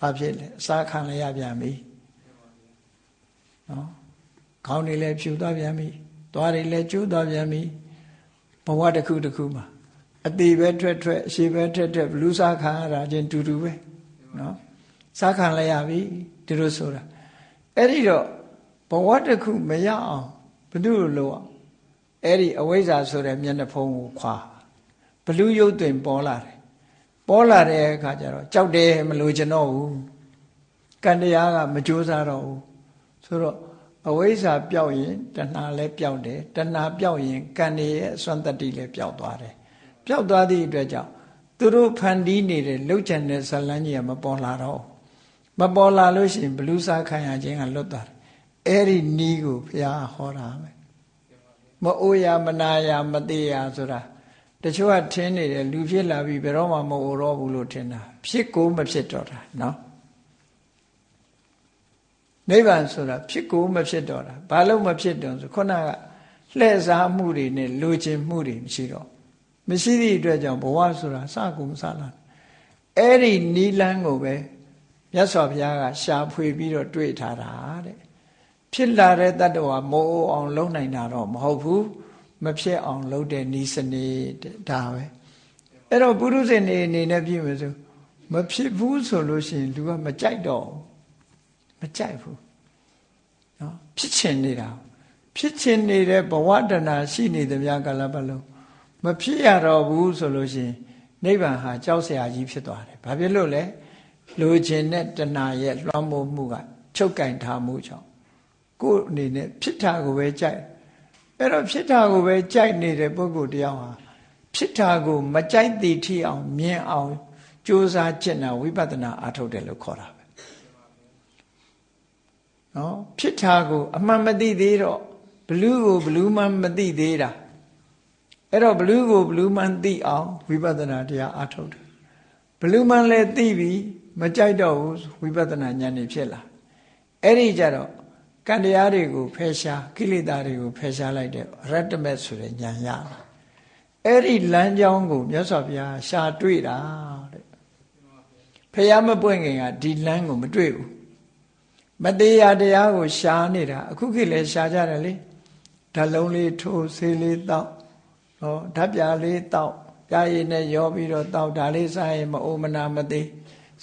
ဘာဖြစ်လဲအစာခံလိုက်ရပြန်ပြီနော်ခေါင်းတွေလည်းဖြူသွားပြန်ပြီသွားတွေလည်းကျိုးသွားပြန်ပြီဘဝတစ်ခုတစ်ခုမှာအသေးပဲထွက်အရှိပဲထွက်ဘလူးစားခံရတာချင်းတူတူပဲနော်စားခံလိုက်ရပြီဒီလိုဆိုတာအဲ့ဒီတော့ဘဝတစ်ခုမရအောင်ဘယ်သူလို့အောင်အဲ့ဒီအဝိဇ္ဇာဆိုတဲ့မျက်နှာဖုံးကိုခွာဘလူးရုပ်တွင်ပေါ်လာတဲ့အခါကျတော့ကြောက်တယ်မလို့ကျွန်တော်ဘူးကံတရားကမကြိုးစားတော့ဘူးဆိုတော့အဝိဇ္ဇာပျောက်ရင်တဏှာလည်းပျောက်တယ်တဏှာပျောက်ရင်ကံရဲ့အစွမ်းတတ္တိလည်းပျောက်သွားတယ်ပျောက်သွားသည့်အတွက်ကြောင့်သူတို့ဖန်တီးနေတဲ့လှုပ်ချင်တဲ့ဇလန်းကြီးကမပေါ်လာတော့မပေါ်လာလို့ရှိရင်ဘလူးစားခံရခြင်းကလွတ်သွားတယ်အဲ့ဒီနီးကိုဘုရားဟောတာပဲမအိုရမနာရမသေးရဆိုတာတချို့ကထင်နေတယ်လူဖြစ်လာပြီဘယ်တော့မှမအိုတော့ဘူးလို့ထင်တာဖြစ်ကိုမဖြစ်တော့တာနော်နိဗ္ဗာန်ဆိုတာဖြစ်ကိုမဖြစ်တော့တာဘာလို့မဖြစ်တော့ဆိုခုနကလှည့်စားမှုတွေနဲ့လိုချင်မှုတွေမရှိတော့မရှိသည့်အတွက်ကြောင့်ဘဝဆိုတာစကုန်မစလာအဲ့ဒီနီလန်းကိုပဲမြတ်စွာဘုရားကရှာဖွေပြီးတော့တွေ့ထားတာတဲ့ဖြစ်လာတဲ့တတ္တဝါမိုးအောင်လုံနိုင်တာတော့မဟုတ်ဘူးမဖြစ်အောင်လုပ်တဲ့ဤစနစ်ဒါပဲအဲ့တော့ပုရုဇဉ်နေအနေနဲ့ပြည့်မယ်ဆိုမဖြစ်ဘူးဆိုလို့ရှိရင်လူကမကြိုက်တော့မကြိုက်ဘူးနော်ဖြစ်ချင်နေတာဖြစ်ချင်နေတဲ့ဘဝတဏှာရှိနေသမျှကာလပတ်လုံးမဖြစ်ရတော့ဘူးဆိုလို့ရှိရင်နိဗ္ဗာန်ဟာကြောက်စရာကြီးဖြစ်သွားတယ်ဘာဖြစ်လို့လဲလိုချင်တဲ့တဏှာရဲ့လွှမ်းမိုးမှုကချုပ်ကင်ထားမှုကြောင့်ကိုယ်အနေနဲ့ဖြစ်တာကိုပဲကြိုက်အဲ့တော့ဖြစ်တာကိုပဲကြိုက်နေတဲ့ပုဂ္ဂိုလ်တယောက်ဟာဖြစ်တာကိုမကြိုက်သည်ထိအောင်မြင်အောင်ကြိုးစားကျင့်တာဝိပဿနာအားထုတ်တယ်လို့ခေါ်တာပဲနော်ဖြစ်တာကိုအမှန်မသိသေးတော့ဘလူးကိုဘလူးမှမသိသေးတာအဲ့တော့ဘလူးကိုဘလူးမှသိအောင်ဝိပဿနာတရားအားထုတ်တယ်ဘလူးမှလည်းသိပြီမကြိုက်တော့ဘူးဝိပဿနာဉာဏ်นี่ဖြစ်လာအဲ့ဒီကြတော့ကံတရားတွေကိုဖယ်ရှားကိလေသာတွေကိုဖယ်ရှားလိုက်တဲ့ရတ္တမက်ဆိုတဲ့ဉာဏ်ရလာ အဲ့ဒီလမ်းကြောင်းကိုမြတ်စွာဘုရားရှာတွေ့တာတဲ့ဖះမပွင့်ခင်ကဒီလမ်းကိုမတွေ့ဘူးမတရားတရားကိုရှာနေတာအခုခေတ်လည်းရှာကြတယ်လေဓာတ်လုံးလေးထိုးဆေးလေးတောက်ဟောဓာတ်ပြားလေးတောက်ပြားရည်နဲ့ရောပြီးတော့တောက်ဒါလေးစားရင်မအိုမနာမသိ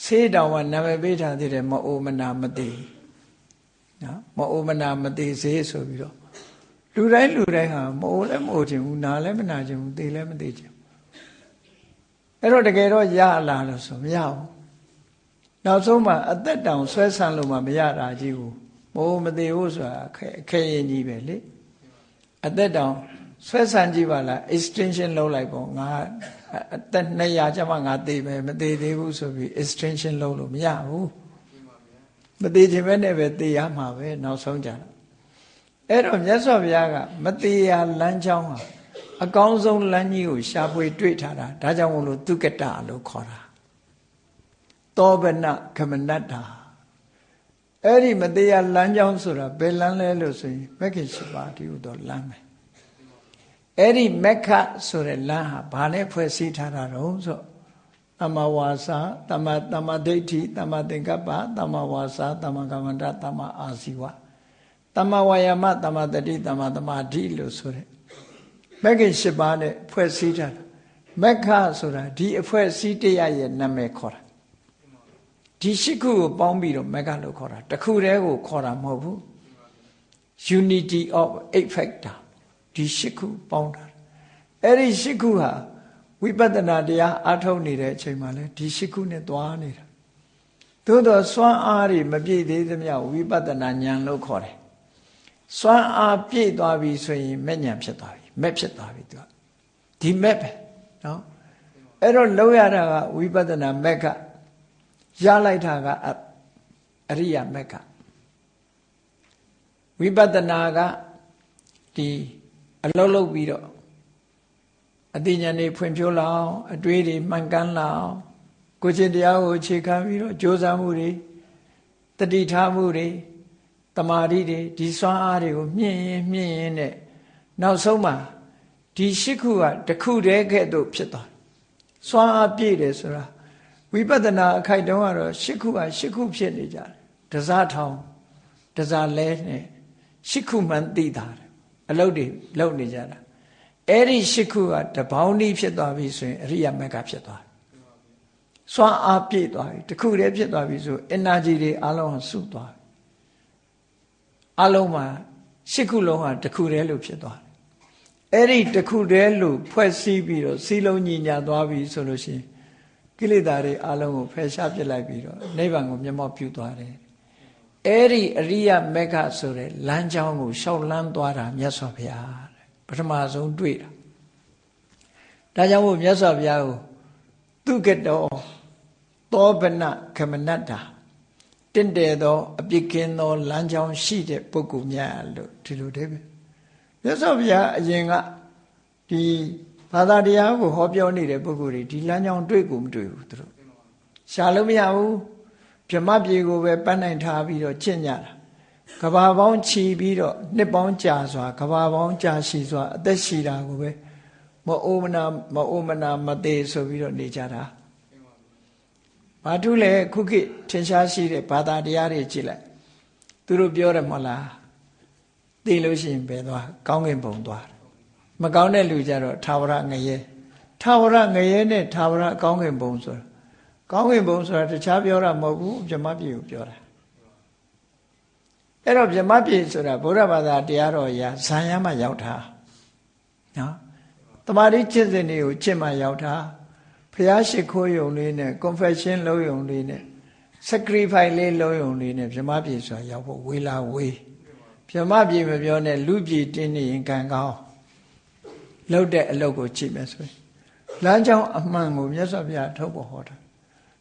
ဆေးတောင်ကနာမည်ပေးထားသေးတယ်မအိုမနာမသိနော်မအိုမနာမသိဆေးဆိုပြီးတော့လူတိုင်းဟာမအိုလည်းမအိုချင်ဘူးနာလည်းမနာချင်ဘူးသိလည်းမသိချင်ဘူးအဲ့တော့တကယ်တော့ရလာလို့ဆိုမရဘူးနောက်ဆုံးမှအသက်တောင်ဆွဲဆန့်လို့မှမရတာကြီးကိုမအိုမသိဘူးဆိုတာခဲရင်ကြီးပဲလေအသက်တောင်ဆွဲဆန့်ကြည့်ပါလား extension လုပ်လိုက်ပေါ့ငါအသက်200ကျမှငါသိမယ်မသိသေးဘူးဆိုပြီး extension လုပ်လို့မရဘူးမသိချင်ပဲနဲ့ပဲသိရမှာပဲနောက်ဆုံးကြတာအဲ့တော့မြတ်စွာဘုရားကမတရားလမ်းကြောင်းဟာအကောင်းဆုံးလမ်းကြီးကိုရှာဖွေတွေ့ထားတာဒါကြောင့်မို့လို့သူကတလို့ခေါ်တာသောဗနကမနတ္တာအဲ့ဒီမတရားလမ်းကြောင်းဆိုတာဘယ်လမ်းလဲလို့ဆိုရင်မဂ္ဂင်၈ပါးဒီဥသောလမ်းပဲအဲ့ဒီမက္ခဆိုတဲ့လမ်းဟာဘာနဲ့ဖွဲ့စည်းထားတာတော့ဆိုသမ္မာဝါစာသမ္မာဒိဋ္ဌိသမ္မာသင်္ကပ္ပသမ္မာဝါစာသမ္မာကမ္မန္တသမ္မာအာဇီဝသမ္မာဝါယာမသမ္မာတတိသမ္မာသမာဓိလို့ဆိုတဲ့မဂ္ဂင်၈ပါးနဲ့ဖွဲ့စည်းထားတာမက္ခဆိုတာဒီအဖွဲ့စည်းတရားရဲ့နာမည်ခေါ်တာဒီ၈ခုကိုပေါင်းပြီးတော့မက္ခလို့ခေါ်တာတစ်ခုတည်းကိုခေါ်တာမဟုတ်ဘူး unity of eight factor ဒီ၈ခုပေါင်းတာအဲ့ဒီ၈ခုဟာဝိပဿနာတရားအားထုတ်နေတဲ့အချိန်မှာလဲဒီ၈ခုနဲ့သွားနေတာသို့တော့စွမ်းအားတွေမပြည့်သေးသမျှဝိပဿနာဉာဏ်လို့ခေါ်တယ်စွမ်းအားပြည့်သွားပြီဆိုရင်မဲ့ဉာဏ်ဖြစ်သွားပြီမဲ့ဖြစ်သွားပြီသူကဒီမဲ့ပဲနော်အဲ့တော့လောက်ရတာကဝိပဿနာမက်ကရလိုက်တာကအရိယာမက်ကဝိပဿနာကဒီအလုံးလုံးပြီးတော့အသိဉာဏ်တွေဖွံ့ဖြိုးလာအောင်အတွေးတွေမှန်ကန်လာအောင်ကိုယ်ချင်းတရားကိုအခြေခံပြီးတော့ကြိုးစားမှုတွေတတိထားမှုတွေတမာတိတွေဒီစွမ်းအားတွေကိုမြင့်ရင်နဲ့နောက်ဆုံးမှာဒီ၈ခုကတစ်ခုတည်းကဲ့သို့ဖြစ်သွားစွမ်းအားပြည့်တယ်ဆိုတာဝိပဿနာအခိုက်တုံးကတော့၈ခုက၈ခုဖြစ်နေကြတယ်တစားထောင်တစားလဲနဲ့၈ခုမှန်သိတာအလုပ်တွေလုပ်နေကြတာအဲ့ဒီ၈ခုကတပေါင်းတည်းဖြစ်သွားပြီဆိုရင်အရိယာမဂ္ဂဖြစ်သွားတယ်စွမ်းအားပြည့်သွားပြီတစ်ခုတည်းဖြစ်သွားပြီဆို energy တွေအလုံးစုသွားပြီအလုံးမှာ၈ခုလုံးဟာတစ်ခုတည်းလို့ဖြစ်သွားတယ်အဲ့ဒီတစ်ခုတည်းလို့ဖွဲ့စည်းပြီးတော့စီလုံးညီညာသွားပြီဆိုလို့ရှိရင်ကိလေသာတွေအလုံးကိုဖယ်ရှားပြစ်လိုက်ပြီးတော့နိဗ္ဗာန်ကိုမျက်မှောက်ပြုသွားတယ်အဲ့ဒီအရိယမဂ္ဂဆိုတဲ့လမ်းကြောင်းကိုရှောက်လန်းသွားတာမြတ်စွာဘုရားတဲ့ပထမဆုံးတွေ့တာဒါကြောင့်မို့မြတ်စွာဘုရားကိုသူကတောသောဗနကမနတ္တာတင့်တယ်သောအပြစ်ကင်းသောလမ်းကြောင်းရှိတဲ့ပုဂ္ဂိုလ်များလို့ဒီလိုတည်းပဲမြတ်စွာဘုရားအရင်ကဒီဘာသာတရားကိုဟောပြောနေတဲ့ပုဂ္ဂိုလ်တွေဒီလမ်းကြောင်းတွေ့ကိုမတွေ့ဘူးသူတို့ရှာလို့မရဘူးဗြဟ္မပြေကိုပဲပန်းနိုင်ထားပြီးတော့ကျင့်ကြတာကဘာပေါင်းချီပြီးတော့နှစ်ပေါင်းကြာစွာကဘာပေါင်းကြာရှည်စွာအသက်ရှည်တာကိုပဲမအိုမနာမသေးဆိုပြီးတော့နေကြတာဘာတူလဲခုခေတ်ထင်ရှားရှိတဲ့ဘာသာတရားတွေကြည့်လိုက်သူတို့ပြောတယ်မဟုတ်လားသိလို့ရှိရင်ပဲသွားကောင်းကင်ဘုံသွားမကောင်းတဲ့လူကြတော့ထာဝရငရဲနဲ့ထာဝရကောင်းကင်ဘုံဆိုတာကောင်းကင်ဘုံဆိုတာတခြားပြောတာမဟုတ်ဘူးဗြဟ္မပြေကိုပြောတာအဲ့တော့ဗြဟ္မပြေဆိုတာဗုဒ္ဓဘာသာတရားတော်အရဇာယမှရောက်တာနော်တမာတိကျင့်စဉ်တွေကိုကျင့်မှရောက်တာဖျားရှိခိုးယုံလေးနဲ့ confession လုပ်ယုံလေးနဲ့ sacrifice လေးလုပ်ယုံလေးနဲ့ဗြဟ္မပြေဆိုတာရောက်ဖို့ဝေးလားဝေးဗြဟ္မပြေမပြောနဲ့လူပြေတင်းနေရင်ကံကောင်းလုပ်တဲ့အလုပ်ကိုကြည့်မယ်ဆိုရင်လမ်းကြောင်းအမှန်ကိုမြတ်စွာဘုရားထုတ်ပေါ်ဟောတာ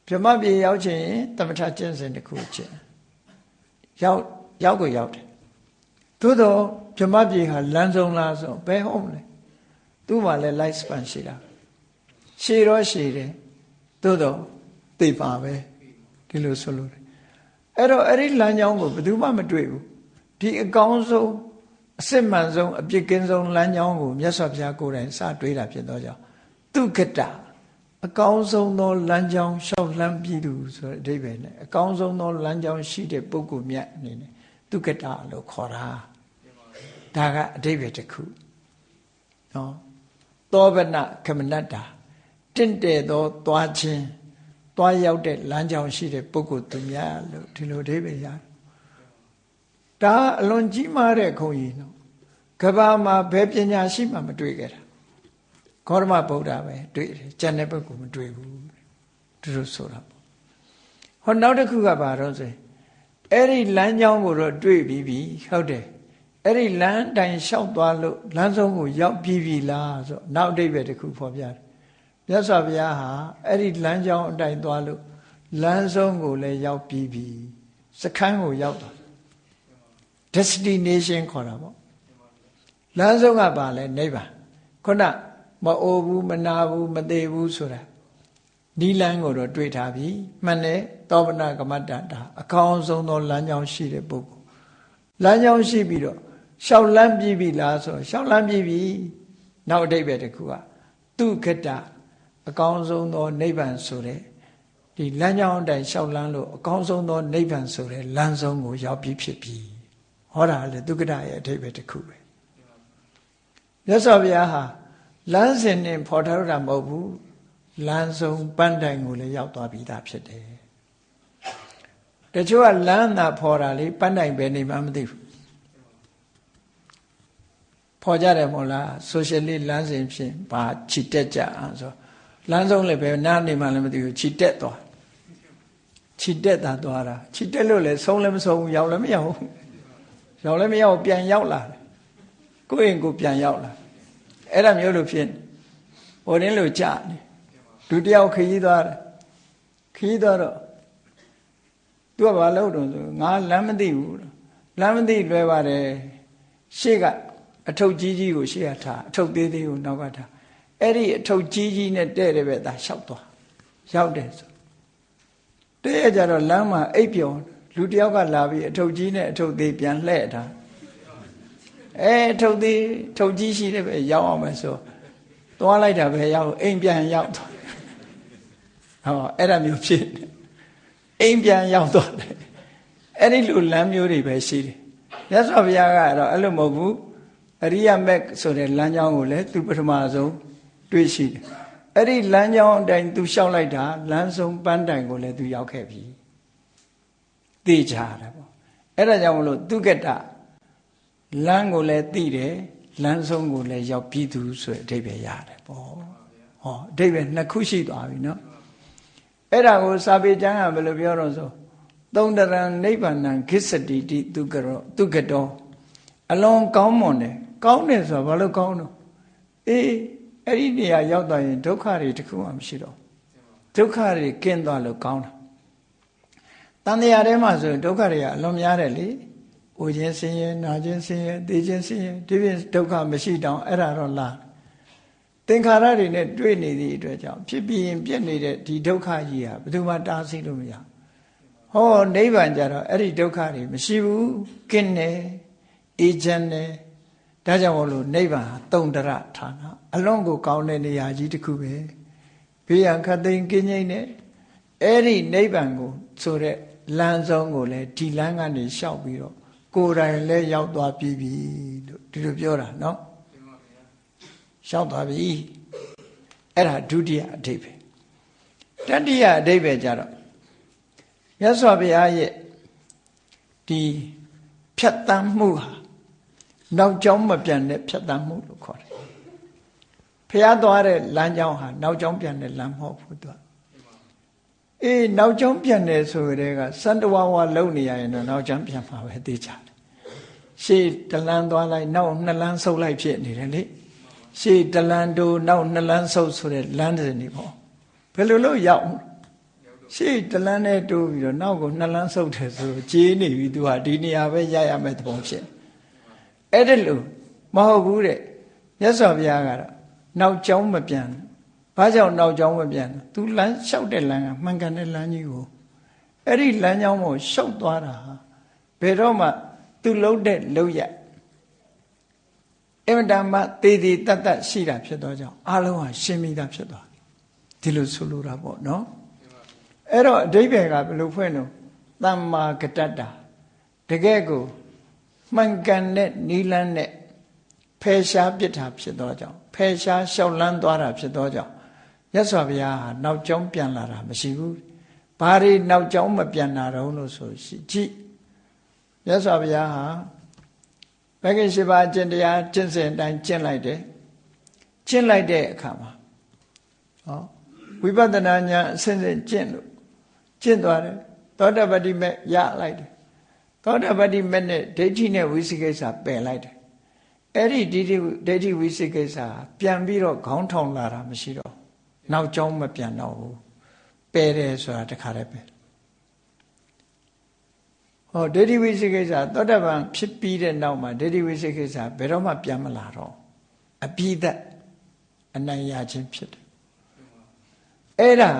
ဗြဟ္မပြေရောက်ချင်သမထကျင့်စဉ်တစ်ခုကျင့်ရောက်ကိုရောက်တယ်သို့တော့ဗြဟ္မပြေဟာလမ်းဆုံးလားဆိုဘယ်ဟုတ်မလဲသူ့မှာလည်း life span ရှိတာရှည်တော့ရှည်တယ်သို့တော့သိပါပဲဒီလိုဆိုလို့အဲ့တော့အဲ့ဒီလမ်းကြောင်းကိုဘယ်သူမှမတွေ့ဘူးဒီအကောင်းဆုံး အစစ်မှန်ဆုံးအပြစ်ကင်းဆုံးလမ်းကြောင်းကိုမြတ်စွာဘုရားကိုယ်တိုင်စတွေးတာဖြစ်သောကြောင့်သူကတအကောင်းဆုံးသောလမ်းကြောင်းလျှောက်လှမ်းပြီးသူဆိုတဲ့အဓိပ္ပာယ်နဲ့အကောင်းဆုံးသောလမ်းကြောင်းရှိတဲ့ပုဂ္ဂိုလ်မြတ်အနေနဲ့သူကတလို့ခေါ်တာဒါကအဓိပ္ပာယ်တစ်ခုနော်သောဗနခမနတ္တာတင့်တယ်သောသွားခြင်းသွားရောက်တဲ့လမ်းကြောင်းရှိတဲ့ပုဂ္ဂိုလ်သူများလို့ဒီလိုအဓိပ္ပာယ်ရတယ်ဒါအလွန်ကြီးမားတဲ့ခုံကြီးနော်ကဘာမှာဘယ်ပညာရှိမှမတွေ့ခဲ့တာဂေါတမဗုဒ္ဓပဲတွေ့တယ်ကျန်တဲ့ပုဂ္ဂိုလ်မတွေ့ဘူးသူတို့ဆိုတာပေါ့ဟောနောက်တစ်ခုကဘာတော့ဆိုရင်အဲ့ဒီလမ်းကြောင်းကိုတော့တွေ့ပြီးပြီဟုတ်တယ်အဲ့ဒီလမ်းတိုင်လျှောက်သွားလို့လမ်းဆုံးကိုရောက်ပြီးပြီလားဆိုနောက်အဓိပ္ပာယ်တစ်ခုဖော်ပြတယ်မြတ်စွာဘုရားဟာအဲ့ဒီလမ်းကြောင်းအတိုင်းသွားလို့လမ်းဆုံးကိုလည်းရောက်ပြီးပြီစခန်းကိုရောက်သွားdestination ခေါ်တာပေါ့လမ်းဆုံးကပါလဲနိဗ္ဗာန်ခုနမအိုဘူးမနာဘူးမသေးဘူးဆိုတာဒီလမ်းကိုတော့တွေ့ထားပြီမှန်တယ်သောဗနကမတ္တတာအကောင်းဆုံးသောလမ်းကြောင်းရှိတဲ့ပုဂ္ဂိုလ်လမ်းကြောင်းရှိပြီးတော့ရှောက်လန်းပြီးပြီလားဆိုရှောက်လန်းပြီးပြီနောက်အဓိပ္ပာယ်တစ်ခုကသူခတ္တအကောင်းဆုံးသောနိဗ္ဗာန်ဆိုတဲ့ဒီလမ်းကြောင်းအတိုင်းရှောက်လန်းလို့အကောင်းဆုံးသောနိဗ္ဗာန်ဆိုတဲ့လမ်းဆုံးကိုရောက်ပြီးဖြစ်ပြီဟောတာလေသူကတရဲ့အဓိပ္ပာယ်တစ်ခုပဲမြတ်စွာဘုရားဟာလမ်းစဉ်နဲ့ဖော်ထားတာမဟုတ်ဘူးလမ်းဆုံးပန်းတိုင်ကိုလည်းရောက်သွားပြီးသားဖြစ်တယ်တချို့ကလမ်းသာဖော်တာလေပန်းတိုင်ပဲနေမှမသိဘူးဖော်ကြတယ်မဟုတ်လားဆိုရှယ်လစ်လမ်းစဉ်ဖြင့်ဘာချီတက်ကြအောင်ဆိုလမ်းဆုံးလည်းပဲနားနေမှလည်းမသိဘူးချီတက်သွားချီတက်တာသွားတာချီတက်လို့လည်းဆုံးလည်းမဆုံးဘူးရောက်လည်းမရောက်ဘူးရောက်လည်းမရောက်ပြန်ရောက်လာကိုယ့်အိမ်ကိုပြန်ရောက်လာအဲ့ဒါမျိုးလို့ဖြစ်ဟိုတင်းလို့ကြာနေဒုတိယခရီးသွားတယ်ခရီးသွားတော့သူကဘာလုပ်တော့ဆိုငါလမ်းမသိဘူးလမ်းမသိလွယ်ပါတယ်ရှေ့ကအထုပ်ကြီးကြီးကိုရှေ့ကထားအထုပ်သေးသေးကိုနောက်ကထားအဲ့ဒီအထုပ်ကြီးကြီးနဲ့တဲ့တဲ့ပဲဒါလျှောက်သွားရောက်တယ်ဆိုတဲ့ရကြတော့လမ်းမှာအိပ်ပျော်လူတယောက်ကလာပြီးအထုပ်ကြီးနဲ့အထုပ်သေးပြန်လှည့်ထားအထုပ်သေးထုပ်ကြီးရှိတဲ့ပဲရောက်အောင်မယ်ဆိုသွားလိုက်တာပဲရောက်အိမ်ပြန်ရောက်သွားဟောအဲ့ဒါမျိုးဖြစ်တယ်အိမ်ပြန်ရောက်သွားတယ်အဲ့ဒီလိုလမ်းမျိုးတွေပဲရှိတယ်မြတ်စွာဘုရားကတော့အဲ့လိုမဟုတ်ဘူးအရိယမက်ဆိုတဲ့လမ်းကြောင်းကိုလည်းသူပထမဆုံးတွေ့ရှိတယ်အဲ့ဒီလမ်းကြောင်းအတိုင်းသူလျှောက်လိုက်တာလမ်းဆုံးပန်းတိုင်ကိုလည်းသူရောက်ခဲ့ပြီသိကြတယ်ပေါ့အဲ့ဒါကြောင့်မလို့သူကတလမ်းကိုလည်းသိတယ်လမ်းဆုံးကိုလည်းရောက်ပြီးသူဆိုတဲ့အဓိပ္ပာယ်ရတယ်ပေါ့ဟောအဓိပ္ပာယ်နှစ်ခုရှိသွားပြီနော်အဲ့ဒါကိုစာပေကျမ်းကဘယ်လိုပြောတော့ဆိုသုံးတရံနိဗ္ဗာန်ခိစ္စတိတိသူကတောအလွန်ကောင်းမွန်တယ်ကောင်းတယ်ဆိုတာဘာလို့ကောင်းတော့အဲ့ဒီနေရာရောက်သွားရင်ဒုက္ခတွေတခုမှမရှိတော့ဒုက္ခတွေကင်းသွားလို့ကောင်းတာတန်တရားထဲမှာဆိုရင်ဒုက္ခတွေကအလွန်များတယ်လေအိုခြင်းဆင်းရဲနာခြင်းဆင်းရဲသိခြင်းဆင်းရဲဒီပြင်ဒုက္ခမရှိတောင်အဲ့ဒါတော့လားသင်္ခါရတွေနဲ့တွေ့နေသည့်အတွက်ကြောင့်ဖြစ်ပြီးရင်ပြည့်နေတဲ့ဒီဒုက္ခကြီးဟာဘယ်သူမှတားဆီးလို့မရဟောနိဗ္ဗာန်ကြတော့အဲ့ဒီဒုက္ခတွေမရှိဘူးကင်းတယ်အေးချမ်းတယ်ဒါကြောင့်မို့လို့နိဗ္ဗာန်ဟာသုံးတရဌာနအလွန်ကိုကောင်းတဲ့နေရာကြီးတစ်ခုပဲဘေးရန်ခတ်သိမ်းကင်းငြိမ့်တဲ့အဲ့ဒီနိဗ္ဗာန်ကိုဆိုတဲ့လမ်းဆုံးကိုလည်းဒီလမ်းကနေလျှောက်ပြီးတော့ကိုယ်တိုင်လည်းရောက်သွားပြီလို့ဒီလိုပြောတာနော်လျှောက်သွားပြီအဲ့ဒါဒုတိယအဓိပ္ပာယ်တတိယအဓိပ္ပာယ်ကြတော့မြတ်စွာဘုရားရဲ့ဒီဖြတ်တန်းမှုဟာနောက်ကြောင်းမပြန်တဲ့ဖြတ်တန်းမှုလို့ခေါ်တယ်ဘုရားသွားတဲ့လမ်းကြောင်းဟာနောက်ကြောင်းပြန်တဲ့လမ်းမဟုတ်ဘူးသူကနောက်ကြောင်းပြန်တယ်ဆိုကြတဲ့ကစန္ဒဝဝလုံနေရရင်တော့နောက်ကြောင်းပြန်မှာပဲသိကြတယ်ရှေ့တလန်းသွားလိုက်နောက်နှစ်လန်းဆုပ်လိုက်ဖြစ်နေတယ်လေရှေ့တလန်းတိုးနောက်နှစ်လန်းဆုပ်ဆိုတဲ့လမ်းစဉ်တွေပေါ့ဘယ်လိုလုပ်ရောက်ရှေ့တလန်းနဲ့တိုးပြီးတော့နောက်ကိုနှစ်လန်းဆုပ်တယ်ဆိုတော့ကြေးနေပြီသူဟာဒီနေရာပဲရရမယ်သဘောဖြစ်အဲ့ဒါလို့မဟုတ်ဘူးတဲ့မြတ်စွာဘုရားကတော့နောက်ကြောင်းမပြန်ဘာကြောင့်နောက်ကြောင်းမပြန်သူလမ်းလျှောက်တဲ့လမ်းကမှန်ကန်တဲ့လမ်းကြီးကိုအဲ့ဒီလမ်းကြောင်းကိုရှောက်သွားတာဘယ်တော့မှသူလှုပ်တဲ့လှုပ်ရ အင်မတန်မှသေးသေးတတ်တတ်ရှိတာဖြစ်သောကြောင့်အလုံးဟာရှင်းပြီးသားဖြစ်သွားဒီလိုဆိုလိုတာပေါ့နော်အဲ့တော့အဓိပ္ပာယ်ကဘယ်လိုဖွင့်လို့သမ္မာကတ္တတာတကယ်ကိုမှန်ကန်တဲ့နိလန်းနဲ့ဖယ်ရှားပြစ်တာဖြစ်သောကြောင့်ဖယ်ရှားလျှောက်လန်းသွားတာဖြစ်သောကြောင့်မြတ်စွာဘုရားဟာနောက်ကျောင်းပြန်လာတာမရှိဘူးဘာတွေနောက်ကျောင်းမပြန်လာတော့လို့ဆိုရှိကြည့်မြတ်စွာဘုရားဟာမဂ္ဂင်၈ပါးကျင့်တရားကျင့်စဉ်အတိုင်းကျင့်လိုက်တယ်ကျင့်လိုက်တဲ့အခါမှာဝိပဿနာဉာဏ်အစဉ်စဉ်ကျင့်လို့ကျင့်သွားတယ်သောတပတ္တိမဲ့ရလိုက်တယ်သောတပတ္တိမဲ့နဲ့ဒိဋ္ဌိနဲ့ဝိသိကိစ္စပယ်လိုက်တယ်အဲ့ဒီဒိဋ္ဌိဝိသိကိစ္စပြန်ပြီးတော့ခေါင်းထောင်လာတာမရှိတော့နောက်ကျောင်းမပြန်တော့ဘူးပယ်တယ်ဆိုတာတခါတည်းပဲဟောဒိဋ္ဌိဝိသိကိစ္စသောတပန်ဖြစ်ပြီးတဲ့နောက်မှာဒိဋ္ဌိဝိသိကိစ္စဘယ်တော့မှပြန်မလာတော့အပြီးသက်အနိုင်ရခြင်းဖြစ်တယ်အဲ့ဒါ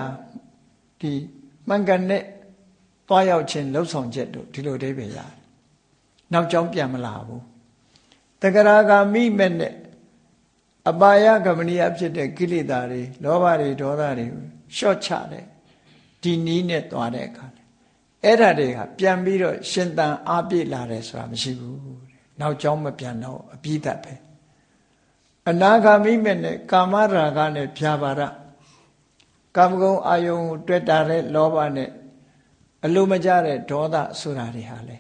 ဒီမှန်ကန်တဲ့သွားရောက်ခြင်းလှုပ်ဆောင်ချက်တို့ဒီလိုအဓိပ္ပာယ်ရတယ်နောက်ကျောင်းပြန်မလာဘူးတဂရဂါမိမဲ့နဲ့အပါယကမဏီယဖြစ်တဲ့ကိလေသာတွေလောဘတွေဒေါသတွေရှော့ချတယ်ဒီနည်းနဲ့သွားတဲ့အခါအဲ့ဓာတွေကပြန်ပြီးတော့ရှင်သန်အားပြည့်လာတယ်ဆိုတာမရှိဘူးနောက်ကျောင်းမပြန်တော့အပြီးသက်ပဲအနာဂါမိမဲ့နဲ့ကာမရာဂနဲ့ဖြာပါဒကာမဂုဏ်အာယုံကိုတွေ့တာတဲ့လောဘနဲ့အလိုမကျတဲ့ဒေါသဆိုတာတွေဟာလေ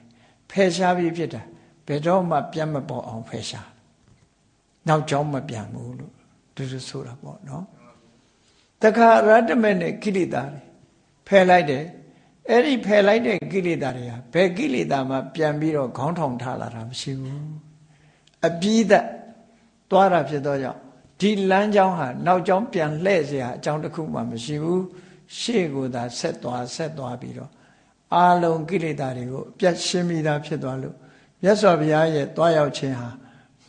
ဖယ်ရှားပြီးဖြစ်တာဘယ်တော့မှပြန်မပေါ်အောင်ဖယ်ရှားနောက်ကျောင်းမပြန်ဘူးလို့ဒီလိုဆိုတာပေါ့နော်တခါရတ္တမဲ့နဲ့ကိလေသာတွေဖယ်လိုက်တယ်အဲ့ဒီဖယ်လိုက်တဲ့ကိလေသာတွေဟာဘယ်ကိလေသာမှပြန်ပြီးတော့ခေါင်းထောင်ထားလာတာမရှိဘူးအပြီးသက်သွားတာဖြစ်သောကြောင့်ဒီလမ်းကြောင်းဟာနောက်ကျောင်းပြန်လှည့်เสียအကြောင်းတစ်ခုမှမရှိဘူးရှေ့ကိုသာဆက်သွားပြီးတော့အာလုံးကိလေသာတွေကိုပြတ်ရှင်းပြီးသားဖြစ်သွားလို့မြတ်စွာဘုရားရဲ့သွားရောက်ခြင်းဟာ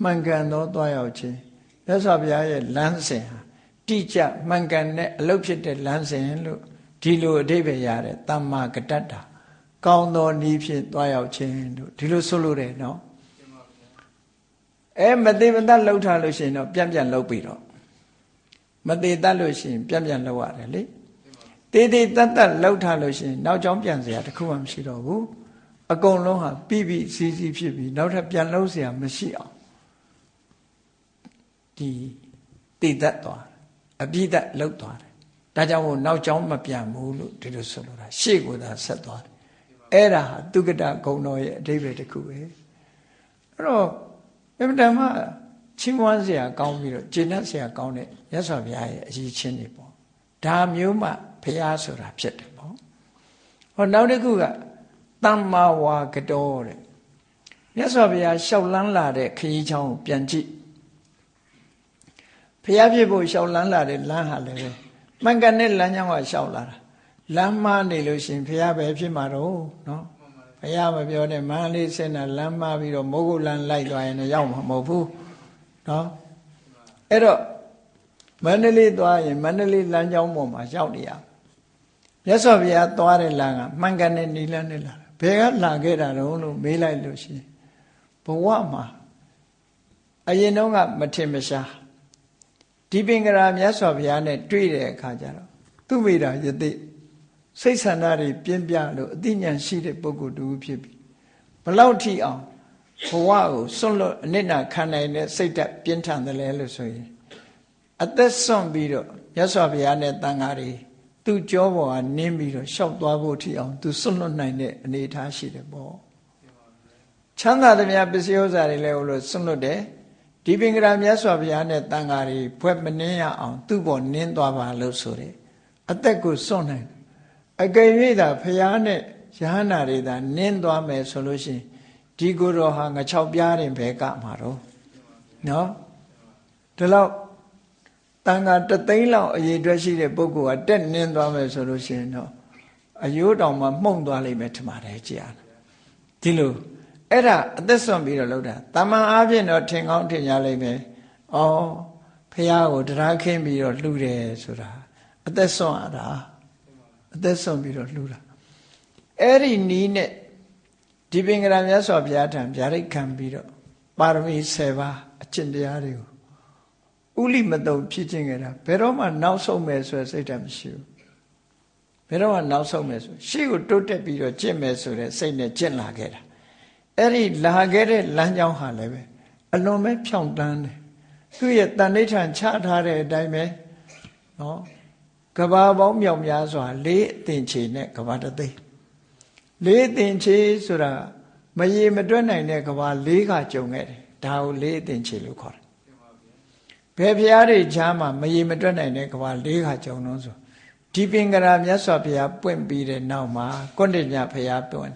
မှန်ကန်သောသွားရောက်ခြင်းမြတ်စွာဘုရားရဲ့လမ်းစဉ်ဟာတိကျမှန်ကန်တဲ့အလုပ်ဖြစ်တဲ့လမ်းစဉ်လို့ဒီလိုအဓိပ္ပာယ်ရတယ်သမ္မာကတ္တတာကောင်းသောနည်းဖြင့်သွားရောက်ခြင်းတို့ဒီလိုဆိုလို့တယ်နော်မသေးမတတ်လှုပ်ထားလို့ရှိရင်တော့ပြန်လှုပ်ပြီးတော့မသေးတတ်လို့ရှိရင်ပြန်လှုပ်ရတယ်လေသေးသေးတတ်လှုပ်ထားလို့ရှိရင်နောက်ကျောင်းပြန်เสียတခုမှမရှိတော့ဘူးအကုန်လုံးဟာပြီးစီးဖြစ်ပြီးနောက်ထပ်ပြန်လှုပ်เสียမရှိအောင်ဒီတည်တတ်သွားအပြည့်တတ်လှုပ်သွားတယ်ဒါကြောင့်မို့နောက်ကျောင်းမပြန်ဘူးလို့ဒီလိုဆိုလိုတာရှေ့ကိုသာဆက်သွားတယ်အဲ့ဒါဟာသူကတဂုဏတော်ရဲ့အဓိပ္ပာယ်တစ်ခုပဲအဲ့တော့အမှန်တမ်းချီးမွမ်းစရာကောင်းပြီးတော့ကျေနပ်စရာကောင်းတဲ့မြတ်စွာဘုရားရဲ့အရေးချင်းတွေပေါ့ဒါမျိုးမှဘုရားဆိုတာဖြစ်တယ်ပေါ့ဟောနောက်တစ်ခုကသမ္မာဝါကတောတဲ့မြတ်စွာဘုရားလျှောက်လန်းလာတဲ့ခရီးချောင်းကိုပြန်ကြည့်ဘုရားဖြစ်ဖို့လျှောက်လန်းလာတဲ့လမ်းဟာလည်းပဲမှန်ကန်တဲ့လမ်းကြောင်းကလျှောက်လာတာလမ်းမှားနေလို့ရှင်ဘုရားပဲဖြစ်မှာတော့နော်ဘုရားမပြောနဲ့မန္တလေးဆင်းတာလမ်းမှားပြီးတော့မိုးကုတ်လမ်းလိုက်သွားရင်လည်းရောက်မှာမဟုတ်ဘူးနော်အဲ့တော့မန္တလေးသွားရင်မန္တလေးလမ်းကြောင်းပေါ်မှာရောက်နေရမြတ်စွာဘုရားသွားတဲ့လမ်းကမှန်ကန်တဲ့နိလန်းနဲ့လာဘယ်ကလာခဲ့တာတော့လို့မေးလိုက်လို့ရှိရင်ဘဝမှာအရင်တော့ကမထင်မရှားဒီပင်ကရာမြတ်စွာဘုရားနဲ့တွေ့တဲ့အခါကျတော့သူမိတာယသိစိတ်ဆန္ဒတွေပြင်းပြလို့အသိဉာဏ်ရှိတဲ့ပုဂ္ဂိုလ်တူဖြစ်ပြီးဘလောက်ထိအောင်ဘဝကိုစွန့်လွတ်အနစ်နာခံနိုင်တဲ့စိတ်ဓာတ်ပြင်းထန်တယ်လဲလို့ဆိုရင်အသက်စွန့်ပြီးတော့မြတ်စွာဘုရားနဲ့တန်ဃာတွေသူ့ကြောပေါ်ကနင်းပြီးတော့ရှောက်သွားဖို့ထိအောင်သူစွန့်လွတ်နိုင်တဲ့အနေအထားရှိတယ်ပေါ့ချမ်းသာသမျှပစ္စည်းဥစ္စာတွေလည်းဟိုလိုစွန့်လွတ်တယ်ဒီပင်ကရာမြတ်စွာဘုရားနဲ့တန်ဃာတွေဘွဲ့မနှင်းရအောင်သူ့ပေါ်နင်းသွားပါလို့ဆိုတယ်အသက်ကိုစွန့်နိုင်အကယ်၍သာဘုရားနဲ့ယဟန္တာတွေသာနင်းသွားမယ်ဆိုလို့ရှိရင်ဒီကိုယ်တော်ဟာငါ၆ပြားရင်ဘယ်ကမှာတော့နော်ဒီလောက်တန်ခါ3သိန်းလောက်အရေးအတွက်ရှိတဲ့ပုဂ္ဂိုလ်ကတက်နင်းသွားမယ်ဆိုလို့ရှိရင်တော့အယိုးတောင်မှမှုန့်သွားလိမ့်မယ်ထင်ပါတယ်ကြည်ရဒီလိုအဲ့ဒါအသက်ဆွန့်ပြီးတော့လုပ်တာတမန်အားဖြင့်တော့ထင်ကောင်းထင်ရလိမ့်မယ်ဩဖះကိုတရားခင်းပြီးတော့လှူတယ်ဆိုတာအသက်ဆွန့်ရတာအသက်ဆွန့်ပြီးတော့လှူတာအဲ့ဒီနီးနဲ့ဒီပင်ကရာမြတ်စွာဘုရားထံဗျာဒိတ်ခံပြီးတော့ပါရမီ10ပါးအ ကျင့်တရားတွေကိုဥလိမတုံဖြစ်ခြင်းခဲ့တာဘယ်တော့မှနောက်ဆုံးမယ်ဆိုတဲ့စိတ်ဓာတ်မရှိဘူးဘယ်တော့မှနောက်ဆုံးမယ်ဆိုရှေ့ကိုတိုးတက်ပြီးတော့ကျင့်မယ်ဆိုတဲ့စိတ်နဲ့ကျင့်လာခဲ့တာအဲ့ဒီလာခဲ့တဲ့လမ်းကြောင်းဟာလည်းပဲအလွန်ပဲဖြောင့်တန်းတယ်သူ့ရဲ့တန်ဋိဌာန်ချထားတဲ့အတိုင်းပဲနော်ကဘာပေါင်းမြောက်များစွာလေးအသင်ချေနဲ့ကဘာတသိန်းလေးအသင်ချေဆိုတာမရေမတွက်နိုင်တဲ့ကဘာလေးခါကြုံခဲ့တယ်ဒါကိုလေးအသင်ချေလို့ခေါ်တယ်ဘယ်ဖျားတွေချားမှာမရေမတွက်နိုင်တဲ့ကဘာလေးခါကြုံတော့ဆိုဒီပင်ကရာမြတ်စွာဘုရားပွင့်ပြီးတဲ့နောက်မှာကွဋ္ဌညဘုရားပွင့်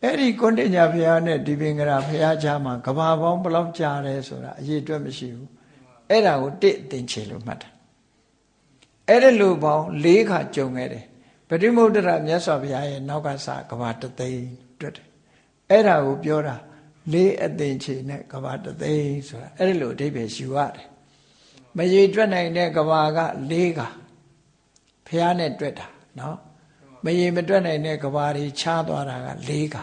အဲ့ဒီကွဋ္ဌညဘုရားနဲ့ဒီပင်ကရာဘုရားချားမှာကဘာပေါင်းဘယ်လောက်ကြာတယ်ဆိုတာအရေးအတွက်မရှိဘူးအဲ့ဒါကိုတစ်အသင်ချေလို့မှတ်တာအဲ့ဒီလိုပေါင်း၄ခါကြုံခဲ့တယ်ပဋိမုဒ္ဒရာမြတ်စွာဘုရားရဲ့နောက်ကစကဘာတသိန်းတွေ့တယ်အဲ့ဒါကိုပြောတာလေးအသင်ချေနဲ့ကဘာတသိန်းဆိုတာအဲ့ဒီလိုအဓိပ္ပာယ်ယူရတယ်မရေတွက်နိုင်တဲ့ကဘာက၄ခါဘုရားနဲ့တွေ့တာနော်မရေမတွက်နိုင်တဲ့ကဘာတွေခြားသွားတာက၄ခါ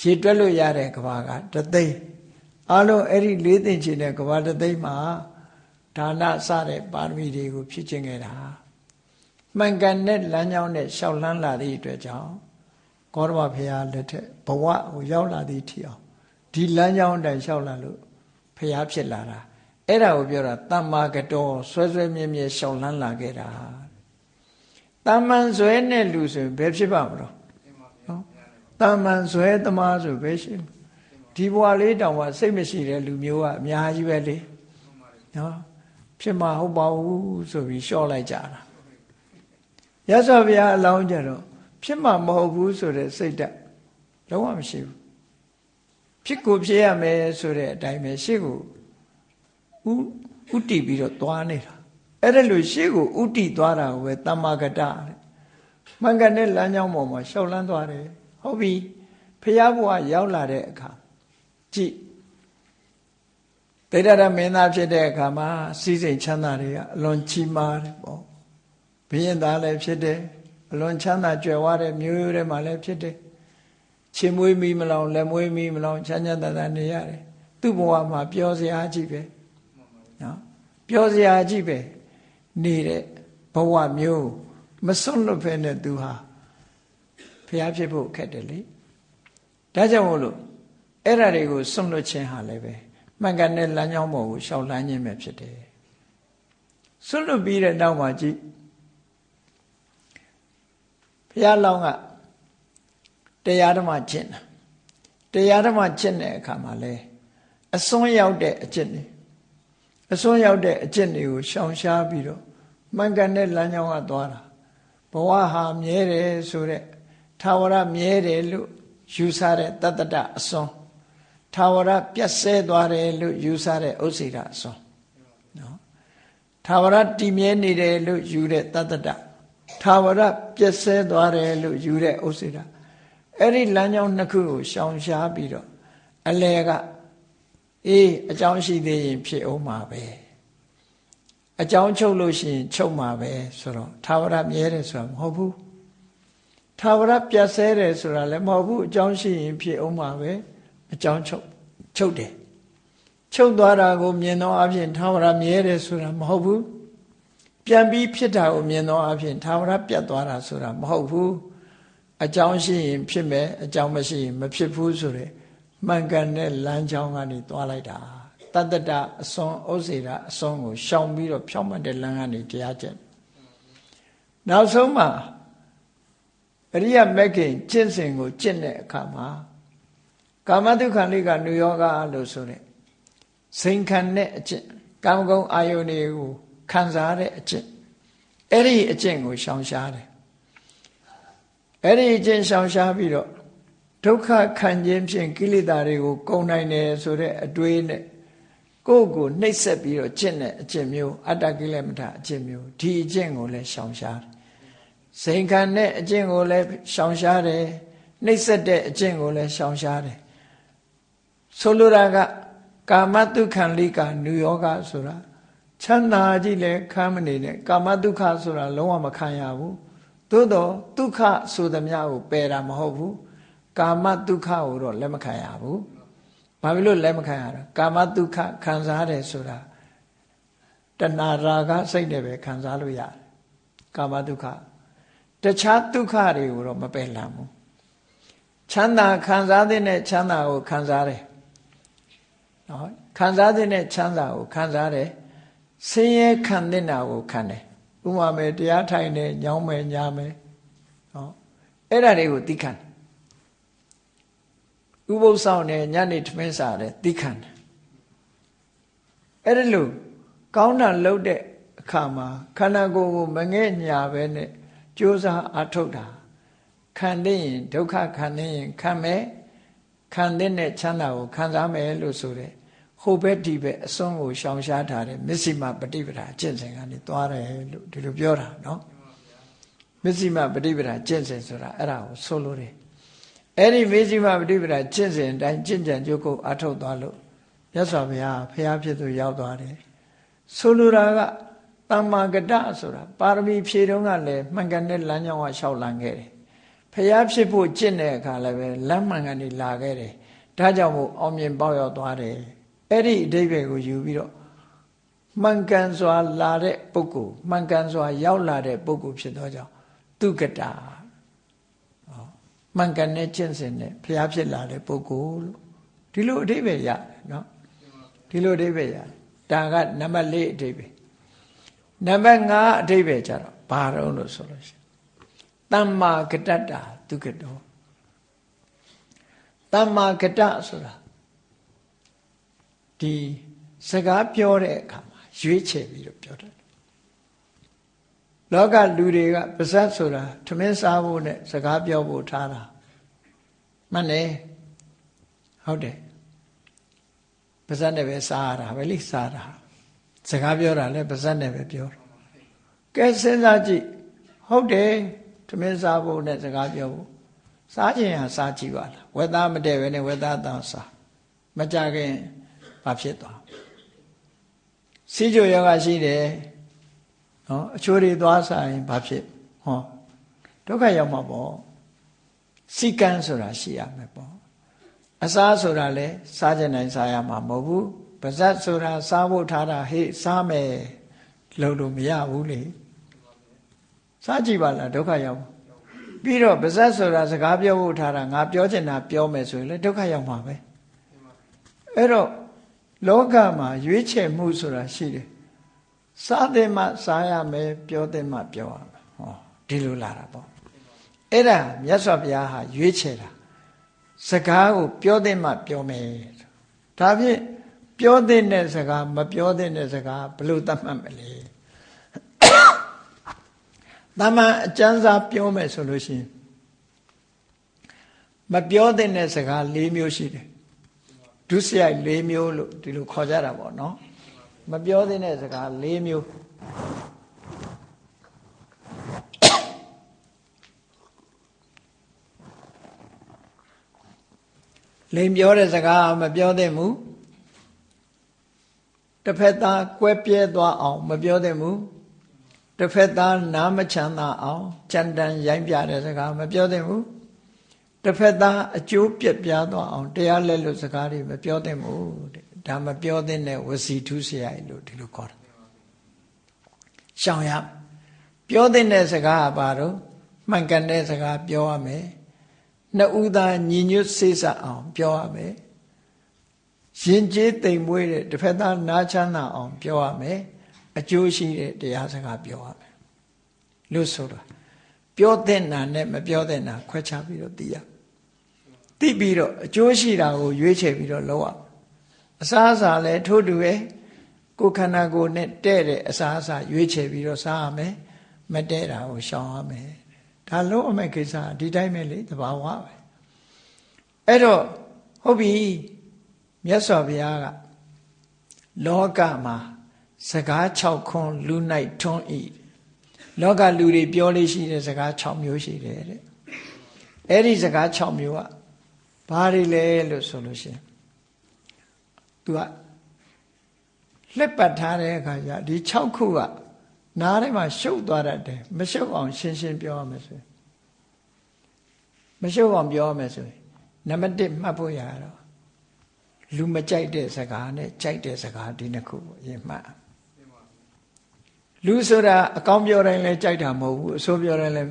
ရေတွက်လို့ရတဲ့ကဘာကတသိန်းအလုံးအဲ့ဒီလေးသင်ချေနဲ့ကဘာတသိန်းမှာဒါနစတဲ့ပါရမီတွေကိုဖြည့်ခြင်းခဲ့တာမှန်ကန်တဲ့လမ်းကြောင်းနဲ့ရှောက်လန်းလာသည့်အတွက်ကြောင့်ကောရမဘုရားလက်ထက်ဘဝကိုရောက်လာသည့်ထီအောင်ဒီလမ်းကြောင်းအတိုင်းရှောက်လာလို့ဘုရားဖြစ်လာတာအဲ့ဒါကိုပြောတာတမ္မာကတော်ဆွဲဆွဲမြဲမြဲရှောက်လန်းလာခဲ့တာတမ္မန်ဆွဲနဲ့လူဆိုဘယ်ဖြစ်ပါမလို့နော်တမ္မန်ဆွဲသမားဆိုဘယ်ရှိဒီဘဝလေးတောင်မှစိတ်မရှိတဲ့လူမျိုးကအများကြီးပဲလေနော်ဖြစ်မှာဟုတ်ပါဘူးဆိုပြီးလျှော့လိုက်ကြတာရသော်ဘုရားအလောင်းကြတော့ဖြစ်မှာမဟုတ်ဘူးဆိုတဲ့စိတ်ဓာတ်လုံးဝမရှိဘူးဖြစ်ကိုဖြစ်ရမယ်ဆိုတဲ့အတိုင်းပဲရှေ့ကိုဥတည်ပြီးတော့သွားနေတာအဲ့ဒါလို့ရှေ့ကိုဥတည်သွားတာကိုပဲတမ္မာကတတဲ့မှန်ကန်တဲ့လမ်းကြောင်းပေါ်မှာရှောက်လန်းသွားတယ်ဟုတ်ပြီဘုရားဘုရားရောက်လာတဲ့အခါကြည့်တိရမင်းသားဖြစ်တဲ့အခါမှာစီးစိမ်ချမ်းသာတွေကအလွန်ကြီးမားတယ်ပေါ့ဘုရင်သားလည်းဖြစ်တယ်အလွန်ချမ်းသာကြွယ်ဝတဲ့မျိုးရိုးထဲမှာလည်းဖြစ်တယ်ခြေမွေးမီမလောင်လက်မွေးမီမလောင်ချမ်းချမ်းသာသာနေရတယ်သူ့ဘဝမှာပျော်စရာကြီးပဲနော်ပျော်စရာကြီးပဲနေတဲ့ဘဝမျိုးမစွန့်လွတ်ဖဲနဲ့သူဟာဘုရားဖြစ်ဖို့ခက်တယ်လေဒါကြောင့်မို့လို့အဲ့ဓာတွေကိုစွန့်လွတ်ခြင်းဟာလည်းပဲမှန်ကန်တဲ့လမ်းကြောင်းပေါ်ကိုရှောက်လန်းခြင်းပဲဖြစ်တယ်စွန့်လွတ်ပြီးတဲ့နောက်မှာကြည့်ဘုရားလောင်းကတရားဓမ္မကျင့်တာတရားဓမ္မကျင့်တဲ့အခါမှာလဲအစွန်းရောက်တဲ့အကျင့်တွေအစွန်းရောက်တဲ့အကျင့်တွေကိုရှောင်ရှားပြီးတော့မှန်ကန်တဲ့လမ်းကြောင်းကသွားတာဘဝဟာမြဲတယ်ဆိုတဲ့ထာဝရမြဲတယ်လို့ယူဆတဲ့တတ္တတအစွန်းထာဝရပြတ်ဆဲသွားတယ်လို့ယူဆတဲ့ဥစ္စေတအစွန်းနော်ထာဝရတည်မြဲနေတယ်လို့ယူတဲ့တတ္တတထာဝရပြည့်စဲသွားတယ်လို့ယူတဲ့ဥစ္စေတအဲ့ဒီလမ်းကြောင်းနှစ်ခုကိုရှောင်ရှားပြီးတော့အလယ်ကအေးအကြောင်းရှိသေးရင်ဖြစ်အောင်မှာပဲအကြောင်းချုပ်လို့ရှိရင်ချုပ်မှာပဲဆိုတော့ထာဝရမြဲတယ်ဆိုတာမဟုတ်ဘူးထာဝရပြည့်စဲတယ်ဆိုတာလည်းမဟုတ်ဘူးအကြောင်းရှိရင်ဖြစ်အောင်မှာပဲအကြောင်းချုပ်တယ်ချုပ်သွားတာကိုမြင်သောအဖြစ်ထာဝရမြဲတယ်ဆိုတာမဟုတ်ဘူးပြန်ပြီးဖြစ်တာကိုမြင်သောအဖြစ်ထာဝရပြတ်သွားတာဆိုတာမဟုတ်ဘူးအကြောင်းရှိရင်ဖြစ်မယ်အကြောင်းမရှိရင်မဖြစ်ဘူးဆိုတဲ့မှန်ကန်တဲ့လမ်းကြောင်းကနေသွားလိုက်တာတတ္တတအစွန်းဥစ္စေတအစွန်းကိုရှောင်ပြီးတော့ဖြောင့်မတ်တဲ့လမ်းကနေတရားကျင့်နောက်ဆုံးမှာအရိယမဂ်ခင်ကျင့်စဉ်ကိုကျင့်တဲ့အခါမှာကာမတုခန္ဓိကနုယောဂလို့ဆိုတဲ့စိန်ခံတဲ့အကျင့်ကာမဂုဏ်အာယုန်တွေကိုခံစားတဲ့အကျင့်အဲ့ဒီအကျင့်ကိုရှောင်ရှားတယ်အဲ့ဒီအကျင့်ရှောင်ရှားပြီးတော့ဒုက္ခခံခြင်းဖြင့်ကိလေသာတွေကိုကုန်နိုင်တယ်ဆိုတဲ့အတွေးနဲ့ကိုယ့်ကိုနှိပ်စက်ပြီးတော့ကျင့်တဲ့အကျင့်မျိုးအတ္တကိလေသာအကျင့်မျိုးဒီအကျင့်ကိုလည်းရှောင်ရှားတယ်စိန်ခံတဲ့အကျင့်ကိုလည်းရှောင်ရှားတယ်နှိပ်စက်တဲ့အကျင့်ကိုလည်းရှောင်ရှားတယ်ဆိုလိုတာကကာမတုခံလိကနုယောဂဆိုတာချမ်းသာကြီးလည်းခံမနေနဲ့ကာမဒုက္ခဆိုတာလုံးဝမခံရဘူးသို့တော့ဒုက္ခဆိုသမျှကိုပယ်တာမဟုတ်ဘူးကာမဒုက္ခကိုတော့လက်မခံရဘူး ဘာဖြစ်လို့လက်မခံရတာကာမဒုက္ခခံစားတယ်ဆိုတာတဏှာရာဂစိတ်နဲ့ပဲခံစားလို့ရတယ်ကာမဒုက္ခတခြားဒုက္ခတွေကိုတော့မပယ်လမ်းဘူးချမ်းသာခံစားတဲ့ချမ်းသာကိုခံစားတယ်နော်ခံစားတဲ့ချမ်းသာကိုခံစားတယ်ဆင်းရဲခံတဲ့နာကိုခံတယ်ဥပမာမယ်တရားထိုင်တယ်ညောင်းမယ်ညာမယ်နော်အဲ့ဒါတွေကိုသိခံတယ်ဥပုသ်ဆောင်တယ်ညနေထမင်းစားတယ်သိခံတယ်အဲ့ဒါလို့ကောင်းတာလုပ်တဲ့အခါမှာခန္ဓာကိုယ်ကိုမငဲ့ညာပဲနဲ့ကြိုးစားအထုတ်တာခံတဲ့ရင်ဒုက္ခခံတဲ့ရင်ခံမယ်ခံတဲ့ချမ်းသာကိုခံစားမယ်လို့ဆိုတဲ့ဟိုဘက်ဒီဘက်အစွန်းကိုရှောင်ရှားထားတဲ့မစ္စည်းမပฏิပဒါအကျင့်စဉ်ကနေသွားတယ်လို့ဒီလိုပြောတာနော်မစ္စည်းမပฏิပဒါကျင့်စဉ်ဆိုတာအဲ့ဒါကိုဆိုလိုတယ်အဲ့ဒီမစ္စည်းမပฏิပဒါကျင့်စဉ်အတိုင်းကျင့်ကြံကြိုးကိုအထုတ်သွားလို့မြတ်စွာဘုရားဖျားဖြစ်သူရောက်သွားတယ်ဆိုလိုတာကတမ္မာကတဆိုတာပါရမီဖြည့်တုန်းကလည်းမှန်ကန်တဲ့လမ်းကြောင်းကလျှောက်လန်းခဲ့တယ်ဖျားဖြစ်ဖို့ကျင့်တဲ့အခါလည်းပဲလမ်းမှန်ကနေလာခဲ့တယ်ဒါကြောင့်မို့အောင်မြင်ပေါက်ရောက်သွားတယ်အဲ့ဒီအဓိပ္ပာယ်ကိုယူပြီးတော့မှန်ကန်စွာလာတဲ့ပုဂ္ဂိုလ်မှန်ကန်စွာရောက်လာတဲ့ပုဂ္ဂိုလ်ဖြစ်သောကြောင့်သူကတာမှန်ကန်တဲ့ကျင့်စဉ်နဲ့ဖျားဖြစ်လာတဲ့ပုဂ္ဂိုလ်လို့ဒီလိုအဓိပ္ပာယ်ရတယ်နော်ဒီလိုအဓိပ္ပာယ်ရတယ်ဒါကနံပါတ်4အဓိပ္ပာယ်နံပါတ်5အဓိပ္ပာယ်ကြတော့ဘာတော့လို့ဆိုလို့ရှိရင်တမ္မာကတ္တသူကတောတမ္မာကတ္တဆိုတာဒီစကားပြောတဲ့အခါမှာရွေးချယ်ပြီးတော့ပြောတယ်လောကလူတွေကပါဇက်ဆိုတာထမင်းစားဖို့နဲ့စကားပြောဖို့ထားတာမှန်တယ်ဟုတ်တယ်ပါဇက်နဲ့ပဲစားရတာပဲလိစားတာစကားပြောတာလည်းပါဇက်နဲ့ပဲပြောတာကဲစဉ်းစားကြည့်ဟုတ်တယ်ထမင်းစားဖို့နဲ့စကားပြောဖို့စားခြင်းဟာစားကြည့်ပါလားဝက်သားမတည့်ပဲနဲ့ဝက်သားတောင်စားမကြခင်ဘာဖြစ်သွားစီးကြယောဂရှိတယ်နော်အချိုးတွေသွားစားရင်ဘာဖြစ်ဟောဒုက္ခရောက်မှာပေါ့စီကံဆိုတာရှိရမယ်ပေါ့အစားဆိုတာလဲစားခြင်းတိုင်းစားရမှာမဟုတ်ဘူးပါဇက်ဆိုတာစားဖို့ထားတာဟေ့စားမယ်လို့မရဘူးလေစားကြည့်ပါလားဒုက္ခရောက်ပြီးတော့ပါဇက်ဆိုတာစကားပြောဖို့ထားတာငါပြောချင်တာပြောမယ်ဆိုရင်လည်းဒုက္ခရောက်မှာပဲအဲ့တော့လောကမှာရွေးချယ်မှုဆိုတာရှိတယ်စားတဲ့မှစားရမယ်ပြောတဲ့မှပြောရမယ်ဟောဒီလိုလာတာပေါ့အဲ့ဒါမြတ်စွာဘုရားဟာရွေးချယ်တာစကားကိုပြောတဲ့မှပြောမယ်ဒါဖြင့်ပြောတဲ့စကားမပြောတဲ့စကားဘယ်လိုသတ်မှတ်မလဲတမန်အကျမ်းစာပြောမယ်ဆိုလို့ရှိရင်မပြောတဲ့စကား၄မျိုးရှိတယ်ဒုစရိုက်၄မျိုးလို့ဒီလိုခေါ်ကြတာပေါ့နော်မပြောတဲ့စကား၄မျိုးလိန်ပြောတဲ့စကားမပြောသင့်ဘူးတစ်ဖက်သားကွဲပြဲသွားအောင်မပြောသင့်ဘူးတစ်ဖက်သားနားမချမ်းသာအောင်ကြမ်းတမ်းရိုင်းပြတဲ့စကားမပြောသင့်ဘူးတစ်ဖက်သားအကျိုးပြက်ပြားသွားအောင်တရားလက်လို့စကားတွေမပြောသင့်ဘူးဒါမပြောသင့်တဲ့ဝစီထုစရိုက်လို့ဒီလိုခေါ်တာရှောင်ရပြောသင့်တဲ့စကားကဘာတော့မှန်ကန်တဲ့စကားပြောရမယ်နှစ်ဦးသားညီညွတ်စေ့စပ်အောင်ပြောရမယ်ရင်ကျေးတိမ်မွေးတဲ့တစ်ဖက်သားနားချမ်းသာအောင်ပြောရမယ်အကျိုးရှိတဲ့တရားစကားပြောရမယ်လို့ဆိုတာပြောတဲ့နာနဲ့မပြောတဲ့နာခွဲခြားပြီးတော့သိရသိပြီးတော့အကျိုးရှိတာကိုရွေးချယ်ပြီးတော့လုပ်ရအစားအစာလည်းထို့တူပဲကိုယ်ခန္ဓာကိုယ်နဲ့တဲ့တဲ့အစားအစာရွေးချယ်ပြီးတော့စားရမယ်မတဲ့တာကိုရှောင်ရမယ်ဒါလုံးအမဲ့ကိစ္စဒီတိုင်းပဲလေသဘာဝပဲအဲ့တော့ဟုတ်ပြီမြတ်စွာဘုရားကလောကမှာစကား6ခွန်းလူ၌ထွန်းဤလောကလူတွေပြောလို့ရှိတဲ့စကား6မျိုးရှိတယ်တဲ့အဲ့ဒီစကား6မျိုးကဘာတွေလဲလို့ဆိုလို့ရှိရင်သူကလက်ပတ်ထားတဲ့အခါကျဒီ6ခုကနားထဲမှာရှုပ်သွားတတ်တယ်မရှုပ်အောင်ရှင်းရှင်းပြောရမယ်ဆိုရင်မရှုပ်အောင်ပြောရမယ်ဆိုရင်နံပါတ်1မှတ်ဖို့ရတော့ လူမကြိုက်တဲ့စကားနဲ့ကြိုက်တဲ့စကားဒီနှစ်ခုအရင်မှတ်လူဆိုတာအကောင်းပြောတိုင်းလည်းကြိုက်တာမဟုတ်ဘူးအဆိုးပြောတိုင်းလည်း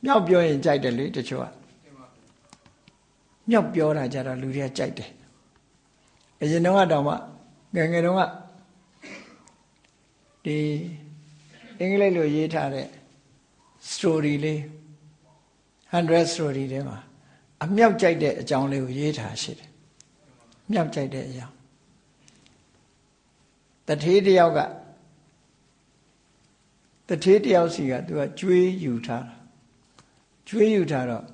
မြောက်ပြောရင်ကြိုက်တယ်လေတချို့ကမြောက်ပြောတာကြတော့လူတွေကကြိုက်တယ်အရင်တော့တောင်မှငယ်ငယ်တုန်းကဒီအင်္ဂလိပ်လိုရေးထားတဲ့ story လေး100 story ထဲမှာအမြောက်ကြိုက်တဲ့အကြောင်းလေးကိုရေးထားရှိတယ်မြောက်ကြိုက်တဲ့အကြောင်းတထေးတယောက်စီကသူကကျွေးယူထားတာကျွေးယူထားတော့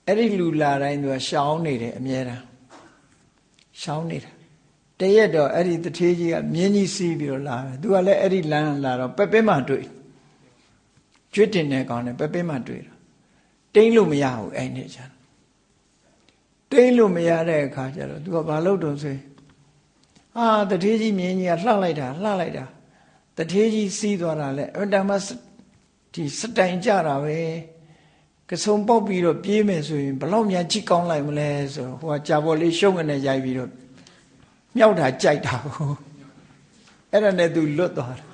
အဲ့ဒီလူလာတိုင်းသူကရှောင်းနေတယ်အမြဲတမ်းရှောင်းနေတာတရက်တော့အဲ့ဒီတထေးကြီးကမြင်းကြီးစီးပြီးတော့လာတယ်သူကလည်းအဲ့ဒီလမ်းလာတော့ပက်ပင်းမှတွေ့ကျွေးတင်တဲ့ကောင်နဲ့ပက်ပင်းမှတွေ့တော့တိမ့်လို့မရဘူးအဲ့နေ့ကျတော့တိမ့်လို့မရတဲ့အခါကျတော့သူကဘာလုပ်တော့ဆိုတထေးကြီးမြင်းကြီးကလှလိုက်တာတထေးကြီးစီးသွားတာလဲအဲ့ဒါမှဒီစတိုင်ကြတာပဲကစုံပေါက်ပြီးတော့ပြေးမယ်ဆိုရင်ဘလောက်များကြည့်ကောင်းလိုက်မလဲဆိုဟိုကကြာပေါ်လေးရှုံးငနဲ့ရိုက်ပြီးတော့မြောက်တာကြိုက်တာကိုအဲ့ဒါနဲ့သူလွတ်သွားတယ်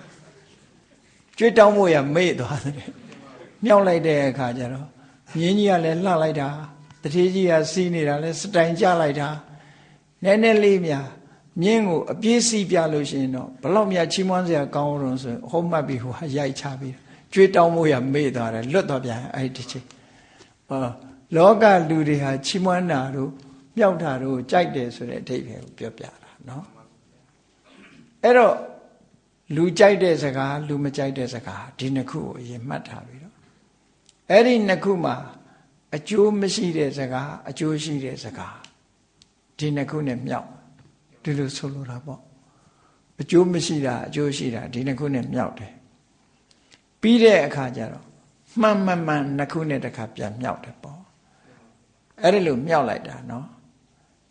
ကျွေးတောင်းဖို့ရမေ့သွားတယ်မြောက်လိုက်တဲ့အခါကျတော့မြင်းကြီးကလည်းလှလိုက်တာတထေးကြီးကစီးနေတာလဲစတိုင်ကြလိုက်တာနည်းနည်းလေးများမြင်းကိုအပြေးစီးပြလို့ရှိရင်တော့ဘလောက်များချီးမွမ်းစရာကောင်းတော့ဆိုဟောမှတ်ပြီးဟိုရိုက်ချပြီးကျွေးတောင်းဖို့ရမေ့သွားတယ်လွတ်သွားပြန်အဲ့ဒီချိန်လောကလူတွေဟာချီးမွမ်းတာတို့မြောက်တာတို့ကြိုက်တယ်ဆိုတဲ့အဓိပ္ပာယ်ကိုပြောပြတာနော်အဲ့တော့လူကြိုက်တဲ့စကားလူမကြိုက်တဲ့စကားဒီနှစ်ခုကိုအရင်မှတ်ထားပြီးတော့အဲ့ဒီနှစ်ခုမှာအကျိုးမရှိတဲ့စကားအကျိုးရှိတဲ့စကားဒီနှစ်ခုနဲ့မြောက်ဒီလိုဆိုလိုတာပေါ့အကျိုးမရှိတာအကျိုးရှိတာဒီနှစ်ခုနဲ့မြောက်တယ်ပြီးတဲ့အခါကျတော့မှန်နှစ်ခုနဲ့တစ်ခါပြန်မြောက်တယ်ပေါ့အဲ့ဒီလိုမြောက်လိုက်တာနော်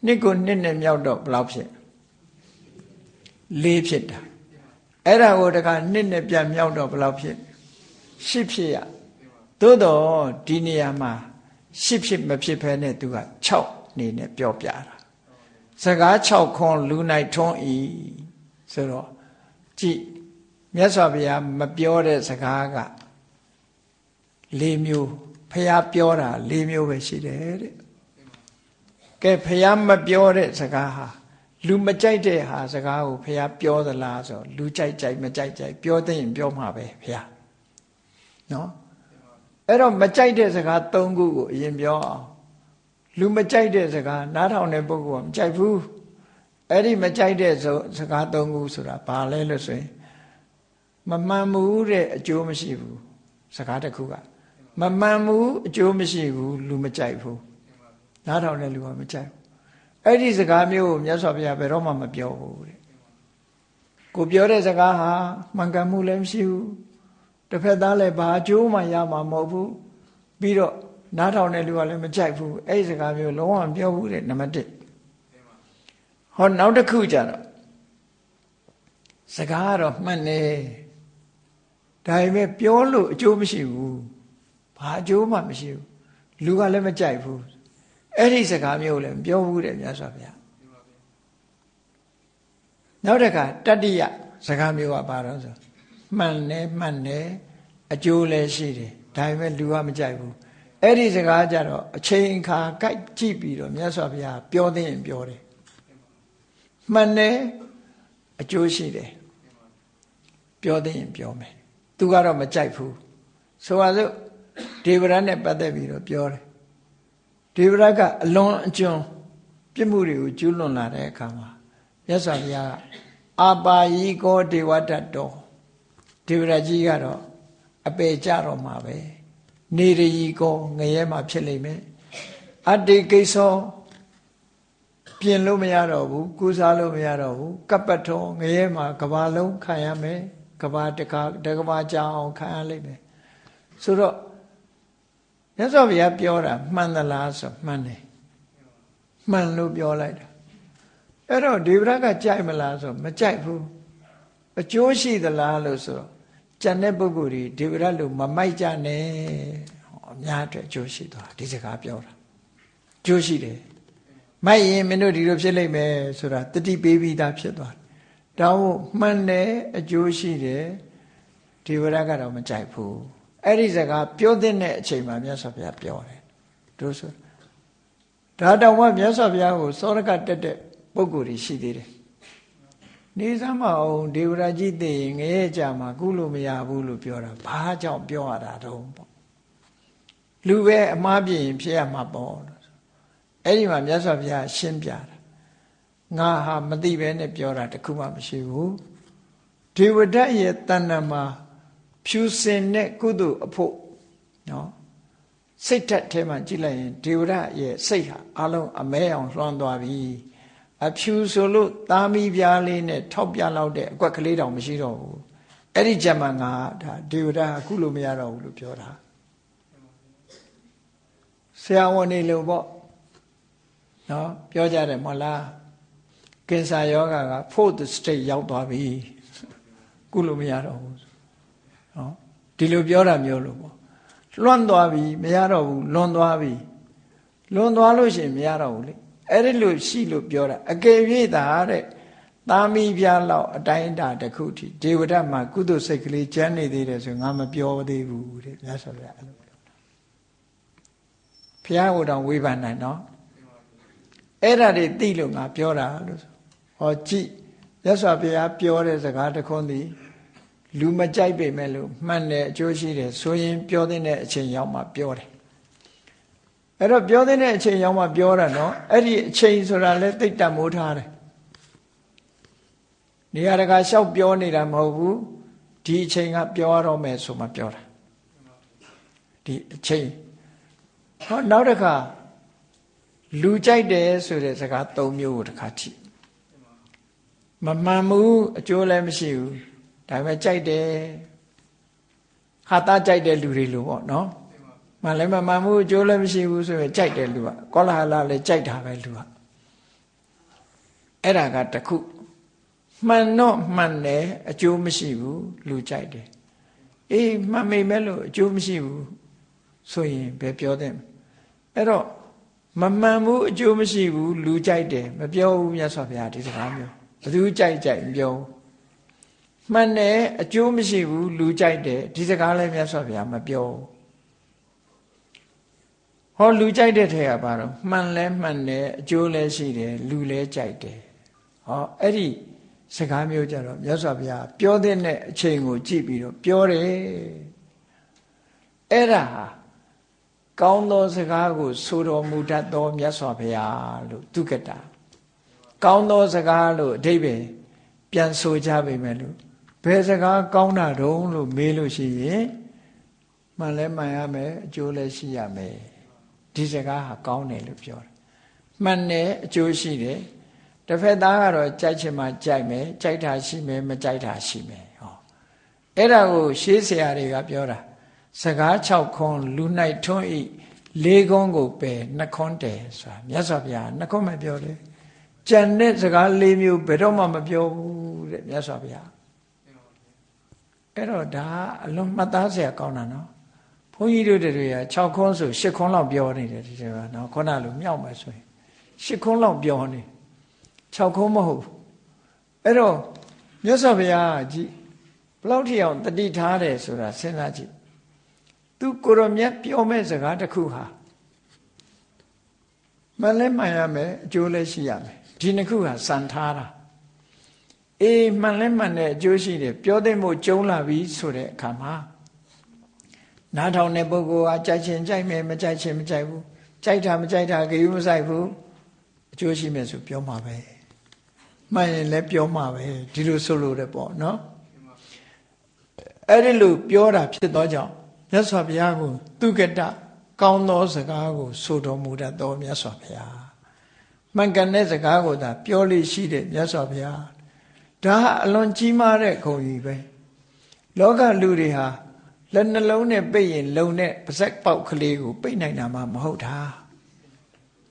နှစ်ကိုနှစ်နဲ့မြောက်တော့ဘယ်လောက်ဖြစ်4ဖြစ်တာအဲ့ဒါကိုတစ်ခါနှစ်နဲ့ပြန်မြောက်တော့ဘယ်လောက်ဖြစ်10ဖြစ်ရသို့တော့ဒီနေရာမှာ10ဖြစ်မဖြစ်ဖဲနဲ့သူက6နေနဲ့ပြောပြတာစကား6ခွန်လူနိုင်ထွန်းဤဆိုတော့ကြည့်မြတ်စွာဘုရားမပြောတဲ့စကားက4မျိုးဘုရားပြောတာ4မျိုးပဲရှိတယ်တဲ့ကဲဘုရားမပြောတဲ့စကားဟာလူမကြိုက်တဲ့ဟာစကားကိုဘုရားပြောသလားဆိုလူကြိုက်မကြိုက်ပြောတဲ့ရင်ပြောမှာပဲဘုရားနော်အဲ့တော့မကြိုက်တဲ့စကား3ခုကိုအရင်ပြောအောင်လူမကြိုက်တဲ့စကားနားထောင်တဲ့ပုဂ္ဂိုလ်ကမကြိုက်ဘူးအဲ့ဒီမကြိုက်တဲ့စကား3ခုဆိုတာဘာလဲလို့ဆိုရင်မမှန်ဘူးတဲ့အကျိုးမရှိဘူးစကားတစ်ခုကမမှန်ဘူးအကျိုးမရှိဘူးလူမကြိုက်ဘူးနားထောင်တဲ့လူကမကြိုက်ဘူးအဲ့ဒီစကားမျိုးကိုမြတ်စွာဘုရားဘယ်တော့မှမပြောဘူးတဲ့ကိုပြောတဲ့စကားဟာမှန်ကန်မှုလည်းမရှိဘူးတစ်ဖက်သားလည်းဘာအကျိုးမှရမှာမဟုတ်ဘူးပြီးတော့နားထောင်တဲ့လူကလည်းမကြိုက်ဘူးအဲ့ဒီစကားမျိုးလုံးဝမပြောဘူးတဲ့နံပါတ်1ဟောနောက်တစ်ခုကြတော့စကားကတော့မှန်တယ်ဒါပေမဲ့ပြောလို့အကျိုးမရှိဘူးဘာအကျိုးမှမရှိဘူးလူကလည်းမကြိုက်ဘူးအဲ့ဒီစကားမျိုးလည်းမပြောဘူးတဲ့မြတ်စွာဘုရားနောက်တစ်ခါတတိယစကားမျိုးကဘာတော့ဆိုမှန်တယ်အကျိုးလည်းရှိတယ်ဒါပေမဲ့လူကမကြိုက်ဘူးအဲ့ဒီစကားကြတော့အချိန်အခါကိုက်ကြည့်ပြီးတော့မြတ်စွာဘုရားပြောသိရင်ပြောတယ်မှန်တယ်အကျိုးရှိတယ်ပြောသိရင်ပြောမယ်သူကတော့မကြိုက်ဘူးဆိုပါစို့ဒေဝရတ်နဲ့ပတ်သက်ပြီးတော့ပြောတယ်ဒေဝရတ်ကအလွန်အကျွံပြစ်မှုတွေကိုကျူးလွန်လာတဲ့အခါမှာမြတ်စွာဘုရားအာပါယီကောဒေဝတ္တတော်ဒေဝရတ်ကြီးကတော့အပေကြတော့မှာပဲနေရယီကောငရဲမှာဖြစ်လိမ့်မယ်အတ္တိကိစ္စပြင်လို့မရတော့ဘူးကုစားလို့မရတော့ဘူးကပ္ပထောငရဲမှာကဘာလုံးခံရမယ်ကဘာတကဘာကြောင်အောင်ခံရလိမ့်မယ်ဆိုတော့မြတ်စွာဘုရားပြောတာမှန်သလားဆိုမှန်တယ်မှန်လို့ပြောလိုက်တာအဲ့တော့ဒေဝရတ်ကကြိုက်မလားဆိုမကြိုက်ဘူးအကျိုးရှိသလားလို့ဆိုတော့ကျန်တဲ့ပုဂ္ဂိုလ်တွေဒေဝရတ်လို့မမိုက်ကြနဲ့အများအတွက်အကျိုးရှိသွားဒီစကားပြောတာအကျိုးရှိတယ် မိုက်ရင်မင်းတို့ဒီလိုဖြစ်လိမ့်မယ်ဆိုတာတတိပေးပြီးသားဖြစ်သွားတယ်ဒါမို့မှန်တယ်အကျိုးရှိတယ်ဒေဝရကတော့မကြိုက်ဘူးအဲ့ဒီစကားပြောတဲ့အချိန်မှာမြတ်စွာဘုရားပြောတယ်တို့ဆိုဒါတောင်မှမြတ်စွာဘုရားကိုစောရကတက်တဲ့ပုဂ္ဂိုလ်တွေရှိသေးတယ်နေစမ်းမအောင်ဒေဝရကြီးသိရင်ငရဲကြမှာကုလို့မရဘူးလို့ပြောတာဘာကြောင့်ပြောရတာတော့ပေါ့လူပဲအမှားပြရင်ဖြစ်ရမှာပေါ့အဲ့ဒီမှာမြတ်စွာဘုရားရှင်းပြတာငါဟာမသိပဲနဲ့ပြောတာတခုမှမရှိဘူးဒေဝဒတ်ရဲ့တဏ္ဍာမှာဖြူစင်တဲ့ကုသိုလ်အဖို့နော်စိတ်ဓာတ်ထဲမှာကြည့်လိုက်ရင်ဒေဝဒတ်ရဲ့စိတ်ဟာအလုံးအမဲအောင်လွှမ်းသွားပြီအဖြူဆိုလို့သားမီးပြားလေးနဲ့ထောက်ပြလောက်တဲ့အကွက်ကလေးတောင်မရှိတော့ဘူးအဲ့ဒီချက်မှငါဒါဒေဝဒတ်အခုလို့မရတော့ဘူးလို့ပြောတာဆရာဝန်တွေလို့ပေါ့နော်ပြောကြတယ်မဟုတ်လားကင်ဆာယောဂါက fourth stage ရောက်သွားပြီကုလို့မရတော့ဘူးနော်ဒီလိုပြောတာမျိုးလို့ပေါ့လွန်သွားပြီမရတော့ဘူးလွန်သွားပြီလွန်သွားလို့ရှိရင်မရတော့ဘူးလေအဲ့ဒီလိုရှိလို့ပြောတာအကယ်၍သာတဲ့သားမီးပြားလောက်အတိုင်းအတာတစ်ခုထိဒေဝဒတ်မှာကုသိုလ်စိတ်ကလေးကျန်နေသေးတယ်ဆိုငါမပြောသေးဘူးတဲ့မြတ်စွာဘုရားအဲ့လိုပြောဘုရားကိုတော့ဝေဖန်နိုင်နော်အဲ့ဒါတွေသိလို့ငါပြောတာလို့ဟောကြည့်မြတ်စွာဘုရားပြောတဲ့စကားတစ်ခွန်းသည်လူမကြိုက်ပေမဲ့လို့မှန်တယ်အကျိုးရှိတယ်ဆိုရင်ပြောတဲ့အချိန်ရောက်မှပြောတယ်အဲ့တော့ပြောတဲ့အချိန်ရောက်မှပြောတာနော်အဲ့ဒီအချိန်ဆိုတာလဲသိတတ်မိုးထားတယ်နေရာတကာလျှောက်ပြောနေတာမဟုတ်ဘူးဒီအချိန်ကပြောရတော့မယ်ဆိုမှပြောတာဒီအချိန်ဟောနောက်တစ်ခါလူကြိုက်တယ်ဆိုတဲ့စကား၃မျိုးကိုတစ်ခါကြည့်မမှန်ဘူးအကျိုးလည်းမရှိဘူးဒါပေမဲ့ကြိုက်တယ်ဟာတာကြိုက်တဲ့လူတွေလို့ပေါ့နော်မှန်လည်းမမှန်ဘူးအကျိုးလည်းမရှိဘူးဆိုရင်ကြိုက်တယ်လူကကောလာဟလလည်းကြိုက်တာပဲလူကအဲ့ဒါကတစ်ခုမှန်တော့မှန်တယ်အကျိုးမရှိဘူးလူကြိုက်တယ်အေးမှန်မိမဲ့လို့အကျိုးမရှိဘူးဆိုရင်ဘယ်ပြောတဲ့အဲ့တော့မမှန်ဘူးအကျိုးမရှိဘူးလူကြိုက်တယ်မပြောဘူးမြတ်စွာဘုရားဒီစကားမျိုးဘယ်သူကြိုက်မပြောမှန်တယ်အကျိုးမရှိဘူးလူကြိုက်တယ်ဒီစကားလည်းမြတ်စွာဘုရားမပြောဟောလူကြိုက်တဲ့ထဲကပါတော့မှန်လဲမှန်တယ်အကျိုးလည်းရှိတယ်လူလည်းကြိုက်တယ်ဟောအဲ့ဒီစကားမျိုးကြတော့မြတ်စွာဘုရားပြောတဲ့အချိန်ကိုကြည့်ပြီးတော့ပြောတယ်အဲ့ဒါဟာကောင်းသောစကားကိုဆိုတော်မူတတ်သောမြတ်စွာဘုရားလို့သူကတာကောင်းသောစကားလို့အဓိပ္ပာယ်ပြန်ဆိုကြပေမဲ့လို့ဘယ်စကားကောင်းတာတုံးလို့မေးလို့ရှိရင်မှန်လဲမှန်ရမယ်အကျိုးလည်းရှိရမယ်ဒီစကားဟာကောင်းတယ်လို့ပြောတယ်မှန်တယ်အကျိုးရှိတယ်တစ်ဖက်သားကတော့ကြိုက်ချင်မှကြိုက်မယ်ကြိုက်တာရှိမယ်မကြိုက်တာရှိမယ်ဟောအဲ့ဒါကိုရှေးဆရာတွေကပြောတာစကား6ခွန်းလူ၌ထွန်းဤ4ခွန်းကိုပယ်2ခွန်းတည်ဆိုတာမြတ်စွာဘုရား2ခွန်းမှပြောတယ်ကြံတဲ့စကား4မျိုးဘယ်တော့မှမပြောဘူးတဲ့မြတ်စွာဘုရားအဲ့တော့ဒါအလွန်မှတ်သားစရာကောင်းတာနော်ဘုန်းကြီးတို့တွေက6ခွန်းဆို8ခွန်းလောက်ပြောနေတယ်ဒီထဲမှာနော်ခုနလိုမြောက်မယ်ဆိုရင်8ခွန်းလောက်ပြောနေ6ခွန်းမဟုတ်အဲ့တော့မြတ်စွာဘုရားကြည့်ဘလောက်ထိအောင်တတိထားတယ်ဆိုတာစဉ်းစားကြည့်သူကိုရောမြတ်ပြောမဲ့စကားတစ်ခုဟာမှန်လဲမှန်ရမယ်အကျိုးလည်းရှိရမယ်ဒီနှစ်ခုဟာစံထားတာအေးမှန်လဲမှန်တဲ့အကျိုးရှိတယ်ပြောတဲ့မို့ကျုံလာပြီဆိုတဲ့အခါမှာနားထောင်တဲ့ပုဂ္ဂိုလ်ဟာကြိုက်ချင်ကြိုက်မယ်မကြိုက်ချင်မကြိုက်ဘူးကြိုက်တာမကြိုက်တာဂရုမစိုက်ဘူးအကျိုးရှိမယ်ဆိုပြောမှာပဲမှန်ရင်လည်းပြောမှာပဲဒီလိုဆိုလို့တယ်ပေါ့နော်အဲ့ဒီလိုပြောတာဖြစ်သောကြောင့်မြတ်စွာဘုရားကိုသူကတကောင်းသောစကားကိုဆိုတော်မူတတ်သောမြတ်စွာဘုရားမှန်ကန်တဲ့စကားကိုသာပြောလို့ရှိတဲ့မြတ်စွာဘုရားဒါအလွန်ကြီးမားတဲ့ဂုဏ်ကြီးပဲလောကလူတွေဟာလက်နှလုံးနဲ့ပိတ်ရင်လုံတဲ့ပါးစပ်ပေါက်ကလေးကိုပိတ်နိုင်တာမှမဟုတ်တာ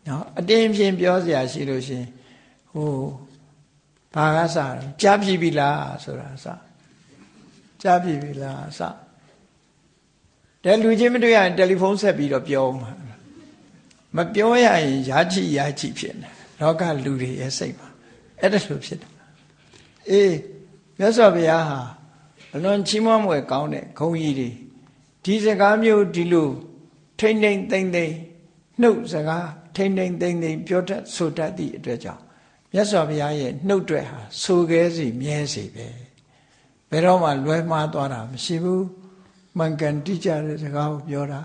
နော်အတင်းဖြင့်ပြောเสียရှိလို့ရှင်ဟိုဘာကစားကြားပြီပြီလားဆိုတာစကြားပြီပြီလားစတဲ့လူချင်းမတွေ့ရရင်တယ်လီဖုန်းဆက်ပြီးတော့ပြောမှာမပြောရရင်ယာချိဖြစ်နေ လောကလူတွေရဲ့စိတ်မှာအဲ့ဒါလိုဖြစ်တယ်အေးမြတ်စွာဘုရားဟာအလွန်ချီးမွမ်းဖွယ်ကောင်းတဲ့ဂုဏ်ကြီးတွေဒီစကားမျိုးဒီလိုထိမ့်ထိမ့်သိမ့်သိမ့်နှုတ်စကားထိမ့်ထိမ့်သိမ့်သိမ့်ပြောတတ်ဆိုတတ်သည့်အတွက်ကြောင့်မြတ်စွာဘုရားရဲ့နှုတ်တွေဟာဆိုခဲစီမြဲစီပဲဘယ်တော့မှလွဲမှားသွားတာမရှိဘူးမှန်ကန်တိကျတဲ့စကားကိုပြောတာ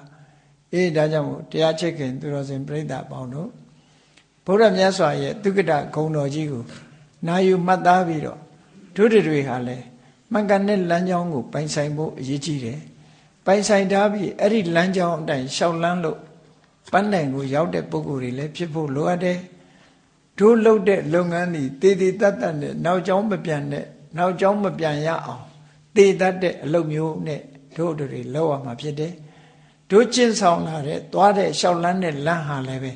အေးဒါကြောင့်မို့တရားချစ်ခင်သူတော်စင်ပြိဿအပေါင်းတို့ဘုရားမြတ်စွာရဲ့သုက္ကတဂုဏ်တော်ကြီးကိုနာယူမှတ်သားပြီးတော့ဒုတိတွေဟာလည်းမှန်ကန်တဲ့လမ်းကြောင်းကိုပိုင်ဆိုင်ဖို့အရေးကြီးတယ်ပိုင်ဆိုင်ထားပြီးအဲ့ဒီလမ်းကြောင်းအတိုင်းရှောက်လန်းလို့ပန်းတိုင်ကိုရောက်တဲ့ပုဂ္ဂိုလ်တွေလည်းဖြစ်ဖို့လိုအပ်တယ်တို့လုပ်တဲ့လုပ်ငန်းတွေတည်တည်တတ်တတ်နဲ့နောက်ကျောင်းမပြန်နဲ့နောက်ကျောင်းမပြန်ရအောင်တည်တတ်တဲ့အလုပ်မျိုးနဲ့တို့တွေလောက်ရမှာဖြစ်တယ်တို့ကျင့်ဆောင်လာတဲ့သွားတဲ့ရှောက်လန်းတဲ့လမ်းဟာလည်းပဲ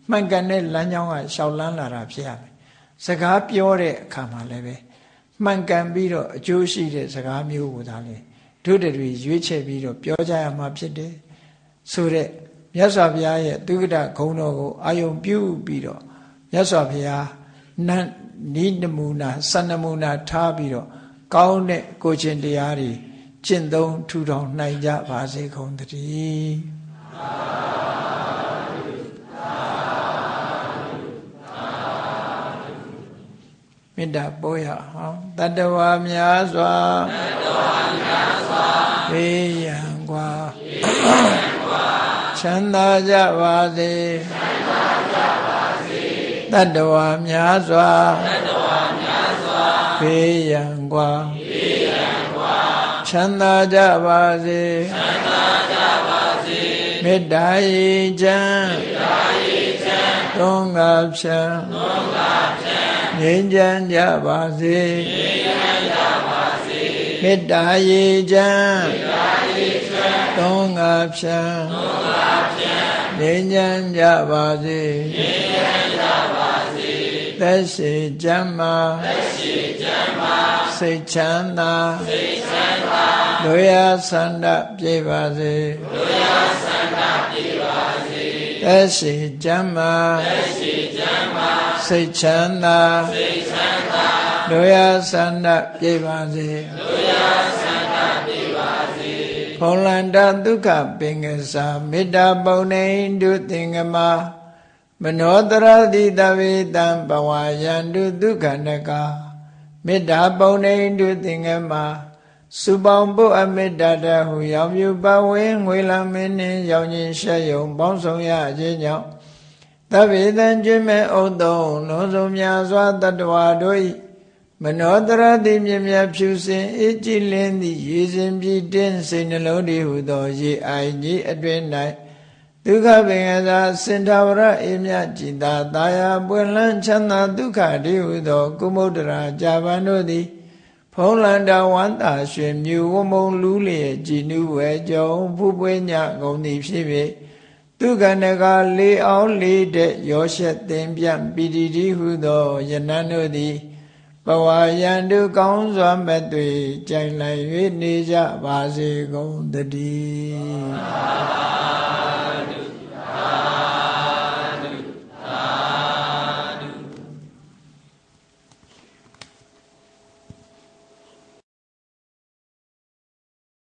မှန်ကန်တဲ့လမ်းကြောင်းကရှောက်လန်းလာတာဖြစ်ရမယ်စကားပြောတဲ့အခါမှာလည်းပဲမှန်ကန်ပြီးတော့အကျိုးရှိတဲ့စကားမျိုးကိုသာလေတို့တွေရွေးချယ်ပြီးတော့ပြောကြရမှာဖြစ်တယ်ဆိုတဲ့မြတ်စွာဘုရားရဲ့သုက္ကတဂုဏ်တော်ကိုအာယုံပြုပြီးတော့မြတ်စွာဘုရားနိနမူနာစနမူနာထားပြီးတော့ကောင်းတဲ့ကိုချင်းတရားတွေကျင့်သုံးထူထောင်နိုင်ကြပါစေကုန်သတည်းမေတ္တာပို့ရအောင်တတ္တဝါများစွာဘေးရန်กว่าချမ်းသာကြပါစေတတ္တဝါများစွာဘေးရန်กว่าချမ်းသာကြပါစေမေတ္တာရေချမ်းသုံးငါဖြံငြိမ်းချမ်းကြပါစေမေတ္တာရေချမ်းသုံးငါဖြံငြိမ်းချမ်းကြပါစေသက်ရှိကျမ်းမာစိတ်ချမ်းသာလူရဆန္ဒပြေပါစေသက်ရှိကျမ်းမာစိတ်ချမ်းသာလူရဆန္ဒပြေပါစေဖုံလန္တဒုက္ခပင်္ဂစာမေတ္တာပုံနေတုသင်္ကမမနောတရတိတဝေတံဘဝယန္တုဒုက္ခနကမေတ္တာပုံနေတုသင်္ကမစုပေါင်းဖို့အမေတ္တာတဟုရောင်မြူပဝင်းငွေလမင်းနှင့်ရောင်ချင်းရှက်ယုံပေါင်းဆောင်ရခြင်းကြောင့်သဗ္ဗေတံကျွမ်းမဲ့ဥတုံလုံးစုံများစွာတတ္တဝါတို့၏မနောတရတိမြင်မြတ်ဖြူစင်အေးကြည်လင်းသည့်ရေစဉ်ပြည့်တင်းစိတ်နှလုံးတည်ဟုသောရေအိုင်ကြီးအတွင်၌ဒုက္ခပင်ကသာစင်ထာဝရအေမြจิตာတာယာပွင့်လန်းချမ်းသာဒုက္ခတည်းဟုသောကုမုဒ္ဒရာဇာပန်တို့သည်ဖုံးလန္တာဝန္တာရွှင်မြူဝမုံလူလျက်ကြည်နူးဝဲကြုံဖူးပွေးညကုန်သည်ဖြစ်၍ဒုက္ခနကလေးအောင်လေးတဲ့ရောရှက်သင်ပြန့်ပီတိတိဟုသောယနန်တို့သည်ဘဝယန္တုကောင်းစွာမဲ့တွေကြိုင်လိုက်၍နေကြပါစေကုန်သတည်း